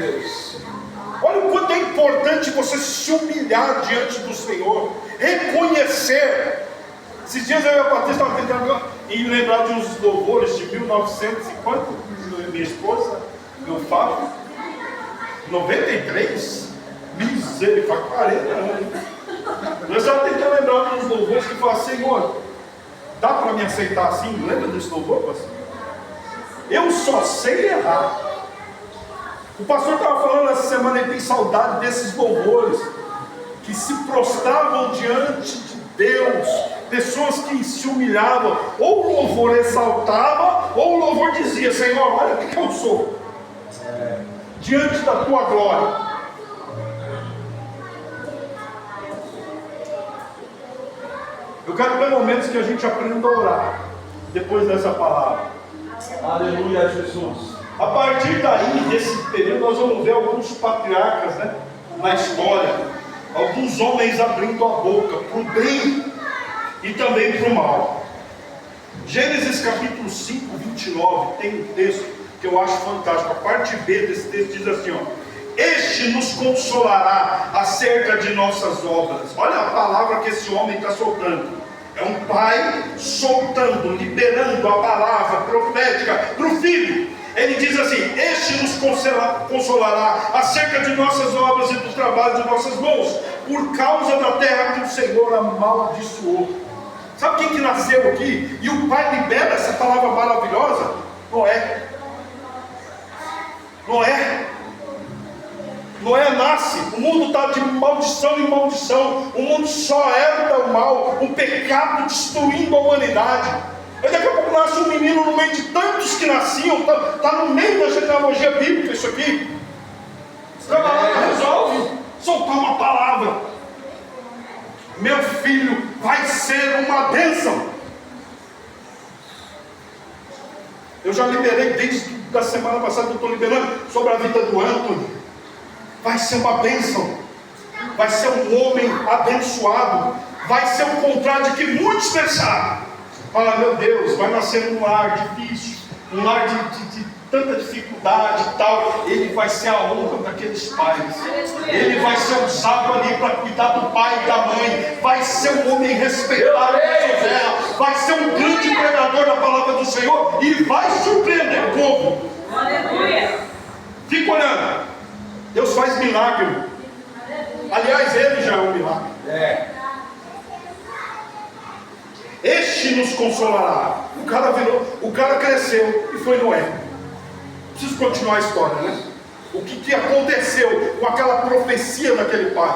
Deus. Olha o quanto é importante você se humilhar diante do Senhor, reconhecer. Esses dias eu e a Patrícia estavam tentando e lembrar de uns louvores de 1900 e quanto? Minha esposa, meu Fábio, 93? Misericórdia, 40 anos. Eu estava tentando lembrar de uns louvores que falavam: Senhor, dá para me aceitar assim? Lembra desse louvor, pastor? Eu só sei errar. O pastor estava falando essa semana, ele tem saudade desses louvores que se prostravam diante de Deus, pessoas que se humilhavam, ou o louvor exaltava, ou o louvor dizia: Senhor, olha o que eu sou, diante da tua glória. Eu quero pelo menos que a gente aprenda a orar depois dessa palavra. Aleluia, Jesus. A partir daí, desse período, nós vamos ver alguns patriarcas, na história, alguns homens abrindo a boca para o bem e também para o mal. Gênesis capítulo 5, 29, tem um texto que eu acho fantástico. A parte B desse texto diz assim: este nos consolará acerca de nossas obras. Olha a palavra que esse homem está soltando. É um pai soltando, liberando a palavra profética para o filho. Ele diz assim: este nos consolará acerca de nossas obras e do trabalho de nossas mãos, por causa da terra que o Senhor amaldiçoou. Sabe quem que nasceu aqui? E o pai libera essa palavra maravilhosa? Noé. Noé nasce, o mundo está de maldição em maldição, o mundo só herda o mal, o pecado destruindo a humanidade. Aí daqui a pouco nasce um menino no meio de tantos que nasciam, está no meio da genealogia bíblica isso aqui. Você vai lá, resolve soltar uma palavra: meu filho vai ser uma bênção. Eu já liberei desde a semana passada, eu estou liberando sobre a vida do Antônio. Vai ser uma bênção, vai ser um homem abençoado, vai ser o contrário de que muitos pensaram. Ah, meu Deus, vai nascer num lar difícil, um lar de tanta dificuldade e tal. Ele vai ser a honra daqueles pais, ele vai ser usado ali para cuidar do pai e da mãe, vai ser um homem respeitado, vai ser um grande pregador da palavra do Senhor e vai surpreender o povo. Aleluia. Fica olhando. Deus faz milagre. Aliás, ele já é um milagre. Este nos consolará. O cara cresceu e foi Noé. Preciso continuar a história, né? O que aconteceu com aquela profecia daquele pai?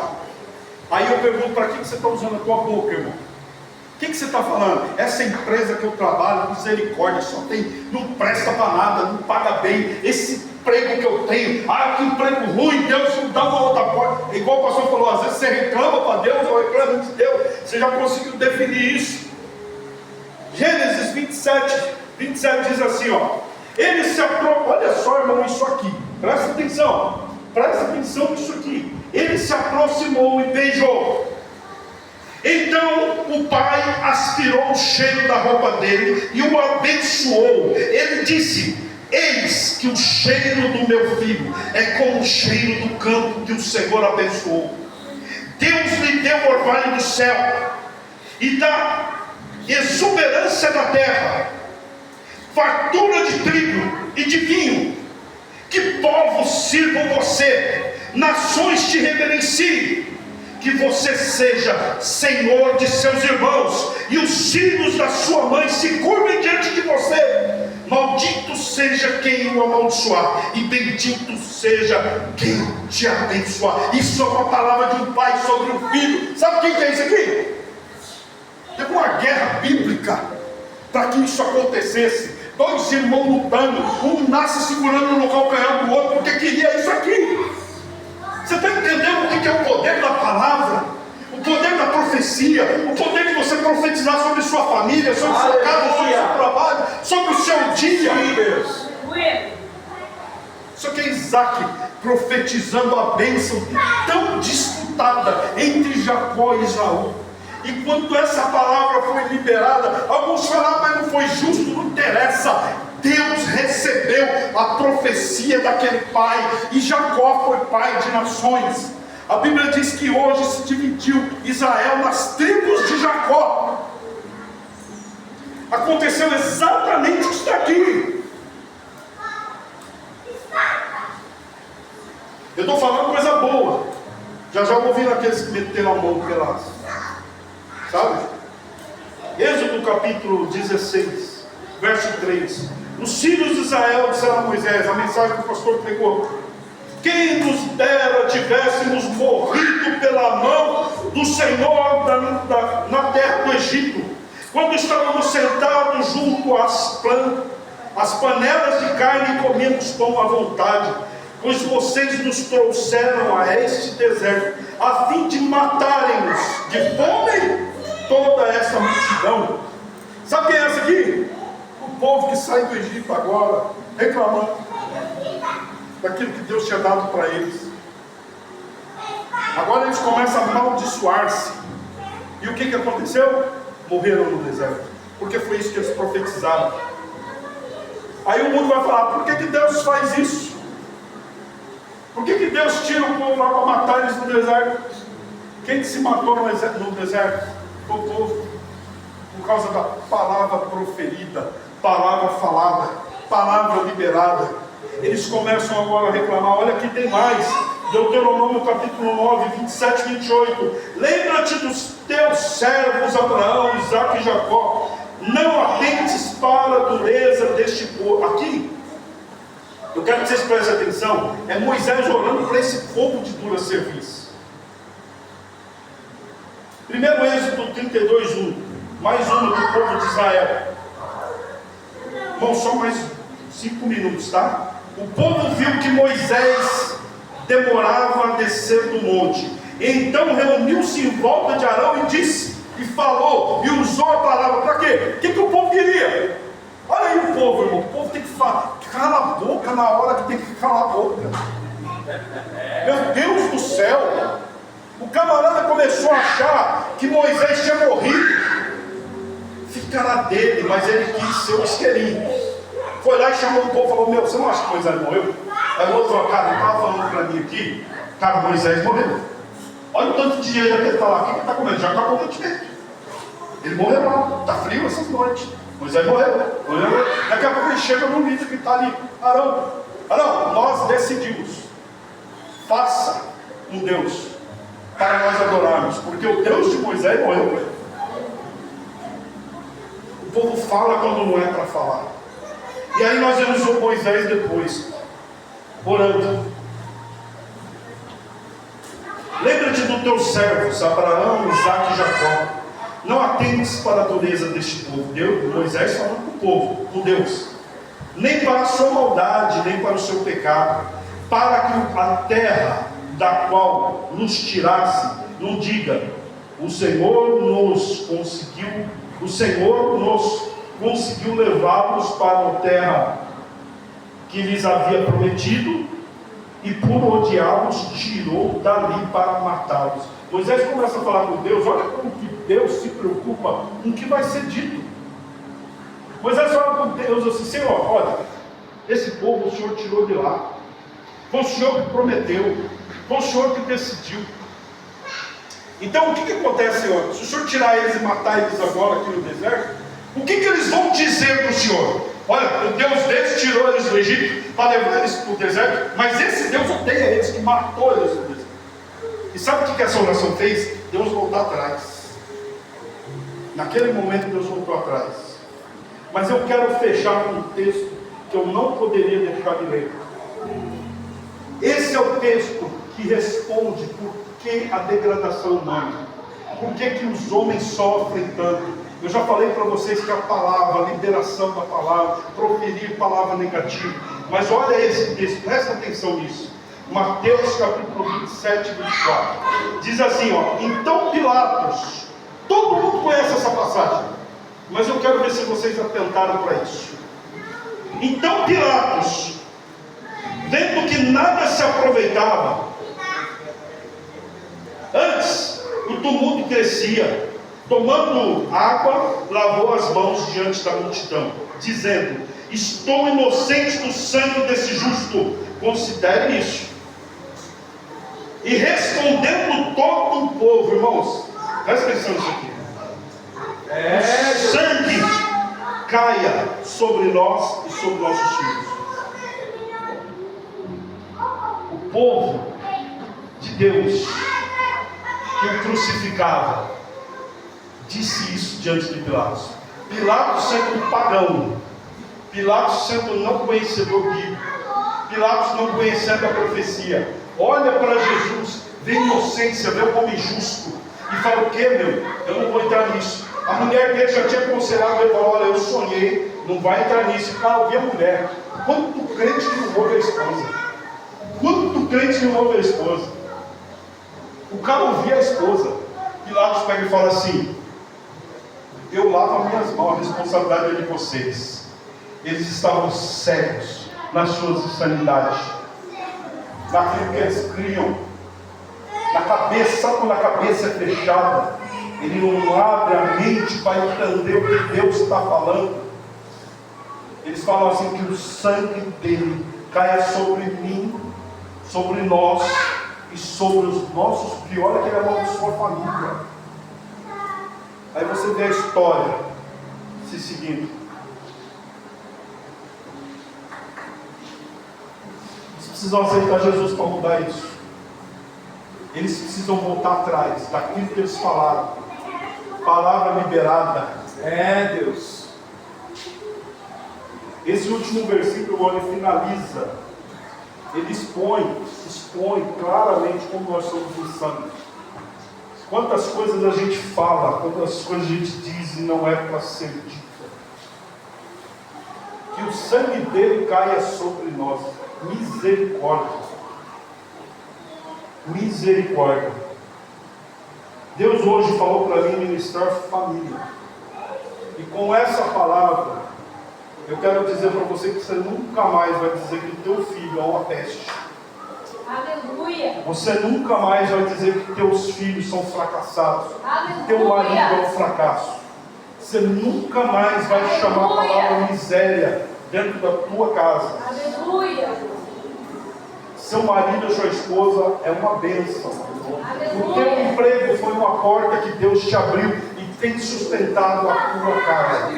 Aí eu pergunto: para que você está usando a tua boca, irmão? O que você está falando? Essa empresa que eu trabalho, misericórdia, só tem, não presta para nada, não paga bem. Esse emprego que eu tenho, que emprego ruim, Deus me dá uma outra porta. Igual o pastor falou, às vezes você reclama para Deus ou reclama de Deus. Você já conseguiu definir isso? Gênesis 27 diz assim, ó: ele se aproximou. Olha só, irmão, isso aqui, presta atenção nisso aqui. Ele se aproximou e beijou. Então o pai aspirou o cheiro da roupa dele e o abençoou. Ele disse: eis que o cheiro do meu filho é como o cheiro do campo que o Senhor abençoou. Deus lhe deu o orvalho do céu e da exuberância da terra, fartura de trigo e de vinho. Que povos sirvam você, nações te reverenciem. Que você seja senhor de seus irmãos e os filhos da sua mãe se curvem diante de você. Maldito seja quem o amaldiçoar e bendito seja quem te abençoar. Isso é uma palavra de um pai sobre um filho. Sabe quem que é isso aqui? Teve uma guerra bíblica para que isso acontecesse. Dois irmãos lutando, um nasce segurando no calcanhar do outro porque queria isso aqui. Você está entendendo o que é o poder da palavra? O poder da profecia, o poder de você profetizar sobre sua família, sobre sua casa, sobre o seu trabalho, sobre o seu dia. Deus. Isso aqui é Isaac profetizando a bênção tão disputada entre Jacó e Esaú. E quando essa palavra foi liberada, alguns falaram: mas não foi justo, não interessa. Deus recebeu a profecia daquele pai, e Jacó foi pai de nações. A Bíblia diz que hoje se dividiu Israel nas tribos de Jacó. Aconteceu exatamente o que está aqui. Eu estou falando coisa boa. Já vou ouvir aqueles que meteram a mão pelas, sabe? Êxodo capítulo 16, verso 3. Os filhos de Israel disseram a Moisés, a mensagem que o pastor pregou: quem nos dera tivéssemos morrido pela mão do Senhor na terra do Egito, quando estávamos sentados junto às panelas de carne e comíamos pão à vontade, pois vocês nos trouxeram a este deserto, a fim de matarem-nos de fome toda essa multidão. Sabe quem é essa aqui? O povo que sai do Egito agora, reclamando daquilo que Deus tinha dado para eles. Agora eles começam a amaldiçoar-se. E o que aconteceu? Morreram no deserto, porque foi isso que eles profetizaram. Aí o mundo vai falar: por que Deus faz isso? Por que Deus tira o povo lá para matar eles no deserto? Quem se matou no deserto? O povo. Por causa da palavra proferida, palavra falada, palavra liberada. Eles começam agora a reclamar. Olha aqui tem mais. Deuteronômio capítulo 9, 27 e 28. Lembra-te dos teus servos Abraão, Isaque e Jacó. Não atentes para a dureza deste povo. Aqui, eu quero que vocês prestem atenção. É Moisés orando para esse povo de dura serviço. Primeiro Êxodo 32, 1. Mais uma do povo de Israel. Bom, só mais 5 minutos, tá? O povo viu que Moisés demorava a descer do monte. Então reuniu-se em volta de Arão e disse, e falou, e usou a palavra para quê? O que o povo queria? Olha aí o povo, irmão. O povo tem que falar, cala a boca na hora que tem que calar a boca. Meu Deus do céu! O camarada começou a achar que Moisés tinha morrido. Ficará dele, mas ele quis ser o isqueirinho. Foi lá e chamou o povo e falou, meu, você não acha que Moisés morreu? Aí o outro, cara, ele estava falando para mim aqui, cara, Moisés morreu. Olha o tanto de dinheiro que ele está lá. O que ele está comendo? Já acabou o mantimento. Ele morreu lá. Está frio essas noites. Moisés morreu. Daqui a pouco ele chega no líder que está ali. Arão, nós decidimos. Faça um Deus para nós adorarmos. Porque o Deus de Moisés morreu. O povo fala quando não é para falar. E aí nós vemos o Moisés depois, orando. Lembra-te dos teus servos, Abraão, Isaque e Jacó. Não atentes para a dureza deste povo. Moisés falando com o povo, com Deus. Nem para a sua maldade, nem para o seu pecado. Para que a terra da qual nos tirasse, não diga, o Senhor nos conseguiu levá-los para a terra que lhes havia prometido, e por odiá-los tirou dali para matá-los. Moisés começa a falar com Deus. Olha como que Deus se preocupa com o que vai ser dito. Moisés fala com Deus assim, Senhor, olha, esse povo o Senhor tirou de lá, foi o Senhor que prometeu, foi o Senhor que decidiu. Então o que acontece, Senhor? Se o Senhor tirar eles e matar eles agora aqui no deserto, o que eles vão dizer para o Senhor? Olha, o Deus deles tirou eles do Egito para levar eles para o deserto, mas esse Deus odeia eles, que matou eles no deserto. E sabe o que essa oração fez? Deus voltou atrás. Naquele momento Deus voltou atrás. Mas eu quero fechar com um texto que eu não poderia deixar de ler. Esse é o texto que responde por que a degradação humana, por que os homens sofrem tanto. Eu já falei para vocês que a palavra, a liberação da palavra, proferir palavra negativa. Mas olha esse texto, presta atenção nisso. Mateus capítulo 27 e 24. Diz assim, ó, então Pilatos, todo mundo conhece essa passagem, mas eu quero ver se vocês atentaram para isso. Então Pilatos, vendo que nada se aproveitava, antes o tumulto crescia, tomando água, lavou as mãos diante da multidão, dizendo, estou inocente do sangue desse justo, considere isso. E respondendo todo o povo, irmãos, presta atenção nisso aqui, o sangue caia sobre nós e sobre nossos filhos. O povo de Deus que o crucificava disse isso diante de Pilatos. Pilatos sendo um pagão, Pilatos sendo não conhecedor bíblico, Pilatos não conhecendo a profecia, olha para Jesus, vê inocência, vê o homem justo e fala, o que, meu? Eu não vou entrar nisso. A mulher dele já tinha aconselhado ele, falou, olha, eu sonhei, não vai entrar nisso. O cara ouvia a mulher. Quanto crente que não ouve a esposa? Quanto crente que não ouve a esposa? O cara ouvia a esposa. Pilatos pega e fala assim, eu lavo as minhas mãos, a responsabilidade é de vocês. Eles estavam cegos nas suas insanidades, naquilo que eles criam, na cabeça. Sabe quando a cabeça é fechada, ele não abre a mente para entender o que Deus está falando. Eles falam assim, que o sangue dele caia sobre mim, sobre nós e sobre os nossos filhos. Olha que ele amaldiçoou a família. Aí você vê a história se seguindo. Eles precisam aceitar Jesus para mudar isso. Eles precisam voltar atrás daquilo que eles falaram. Palavra liberada. É, Deus. Esse último versículo, ele finaliza. Ele expõe claramente como nós somos insanos. Quantas coisas a gente fala, quantas coisas a gente diz e não é para ser dita. Que o sangue dele caia sobre nós. Misericórdia. Misericórdia. Deus hoje falou para mim ministrar família. E com essa palavra, eu quero dizer para você que você nunca mais vai dizer que o teu filho é uma peste. Aleluia. Você nunca mais vai dizer que teus filhos são fracassados. Aleluia. Que teu marido é um fracasso. Você nunca mais vai chamar a palavra miséria dentro da tua casa. Aleluia. Seu marido ou sua esposa é uma bênção. O teu emprego foi uma porta que Deus te abriu e tem sustentado a tua casa.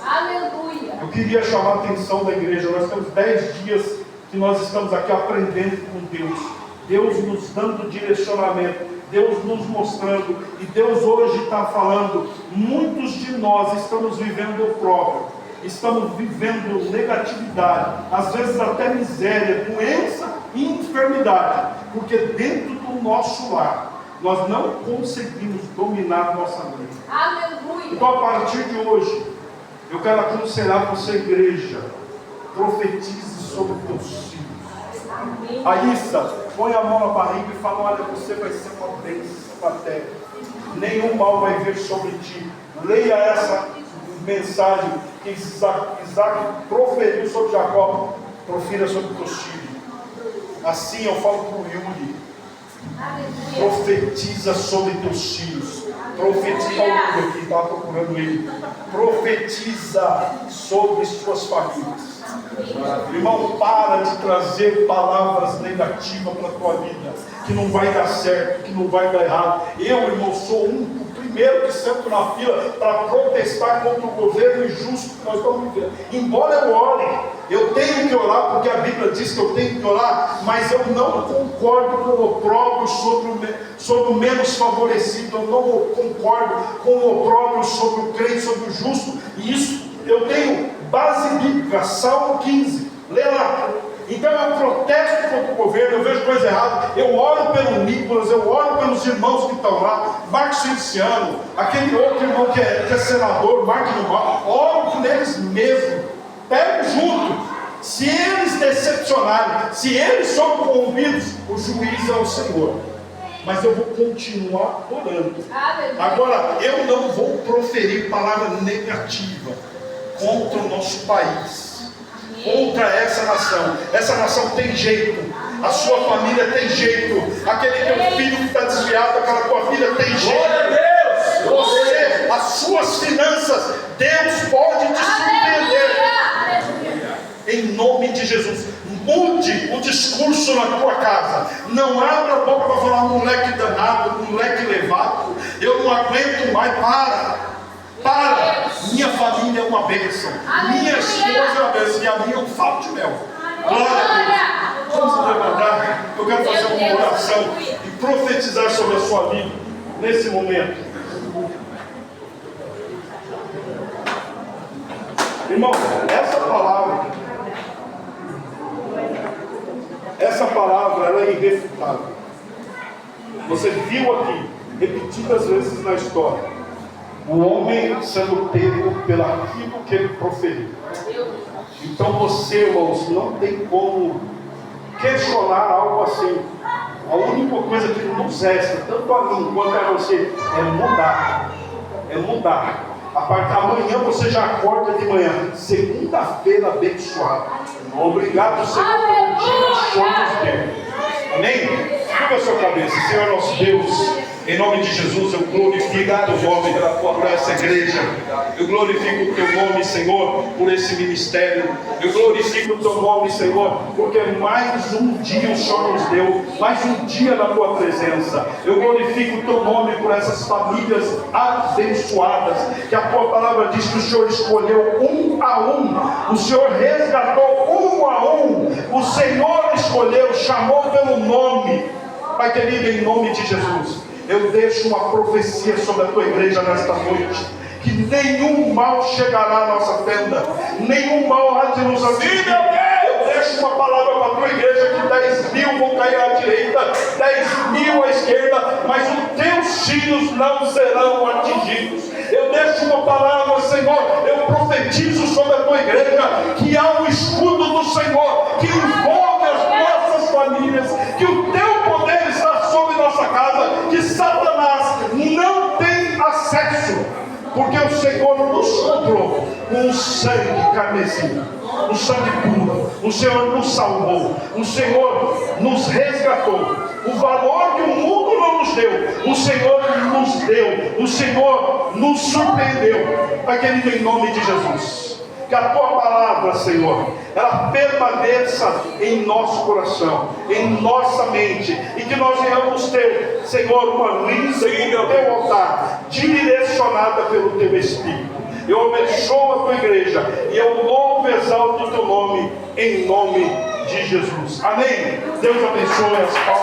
Aleluia. Eu queria chamar a atenção da igreja. Nós temos 10 dias que nós estamos aqui aprendendo com Deus. Deus nos dando direcionamento, Deus nos mostrando, e Deus hoje está falando. Muitos de nós estamos vivendo o próprio, estamos vivendo negatividade, às vezes até miséria, doença e enfermidade, porque dentro do nosso lar nós não conseguimos dominar nossa mente. Aleluia. Então, a partir de hoje, eu quero aconselhar você, igreja, profetize sobre os teus filhos. Amém. Aissa, põe a mão na barriga e fala: olha, você vai ser uma bênção para a terra. Nenhum mal vai vir sobre ti. Leia essa mensagem que Isaac proferiu sobre Jacó. Profira sobre os teus filhos. Assim eu falo para o Yuri. Aleluia. Profetiza sobre teus filhos. Profetiza ao Yuri que está procurando ele. Profetiza sobre suas famílias. Irmão, para de trazer palavras negativas para a tua vida, que não vai dar certo, que não vai dar errado. Eu, irmão, sou o primeiro que sento na fila para protestar contra o governo injusto que nós estamos vivendo. Embora eu ore, eu tenho que orar, porque a Bíblia diz que eu tenho que orar, mas eu não concordo com o opróbrio sobre o menos favorecido. Eu não concordo com o opróbrio sobre o crente, sobre o justo. E isso eu tenho base bíblica, Salmo 15, lê lá. Então eu protesto contra o governo, eu vejo coisa errada, eu oro pelo Nicolas, eu oro pelos irmãos que estão lá, Marcos Feliciano, aquele outro irmão que é senador, Marcos Numal, oro por eles mesmo, pego junto. Se eles decepcionarem, se eles são corrompidos, o juiz é o Senhor. Mas eu vou continuar orando. Agora, eu não vou proferir palavra negativa contra o nosso país, contra essa nação. Essa nação tem jeito, a sua família tem jeito, aquele teu filho que está desviado, aquela tua filha tem jeito. Você, as suas finanças, Deus pode te surpreender. Em nome de Jesus, mude o discurso na tua casa. Não abra a boca para falar moleque danado, moleque levado, eu não aguento mais. Para, minha família é uma bênção, minha esposa é uma bênção, e a minha é um favo de mel. Glória a Deus. Vamos se levantar. Eu quero fazer uma oração e profetizar sobre a sua vida nesse momento. Irmão, essa palavra ela é irrefutável. Você viu aqui, repetidas vezes na história, o homem sendo pego pelaquilo que ele proferiu. Então você, irmãos, não tem como questionar algo assim. A única coisa que nos resta, tanto a mim quanto a você, é mudar. É mudar. A partir de amanhã você já acorda de manhã. Segunda-feira abençoada. Obrigado, Senhor, pelo dia que o Senhor nos deu. Amém? Curva a sua cabeça. Senhor nosso Deus, em nome de Jesus, eu glorifico o teu nome por essa igreja. Eu glorifico o teu nome, Senhor, por esse ministério. Eu glorifico o teu nome, Senhor, porque mais um dia o Senhor nos deu, mais um dia na tua presença. Eu glorifico o teu nome por essas famílias abençoadas, que a tua palavra diz que o Senhor escolheu um a um, o Senhor resgatou um a um, o Senhor escolheu, chamou pelo nome. Pai querido, em nome de Jesus, eu deixo uma profecia sobre a tua igreja nesta noite, que nenhum mal chegará à nossa tenda, nenhum mal há de nos atingir. Eu deixo uma palavra para a tua igreja, que 10.000 vão cair à direita, 10.000 à esquerda, mas os teus filhos não serão atingidos. Eu deixo uma palavra, Senhor, eu profetizo sobre a tua igreja, que há um escudo do Senhor, que envolve as nossas famílias, que o teu poder está sobre nossa casa, que Satanás não tem acesso, porque o Senhor nos comprou com um sangue carmesim, um sangue puro. O Senhor nos salvou, o Senhor nos resgatou. O valor que o mundo não nos deu, o Senhor nos deu, o Senhor nos surpreendeu. Pai querido, em nome de Jesus, que a tua palavra, Senhor, ela permaneça em nosso coração, em nossa mente, e que nós venhamos ter, Senhor, uma lista no teu altar, direcionada pelo teu Espírito. Eu abençoo a tua igreja e eu louvo e exalto o teu nome, em nome de Jesus. Amém. Deus abençoe as palmas.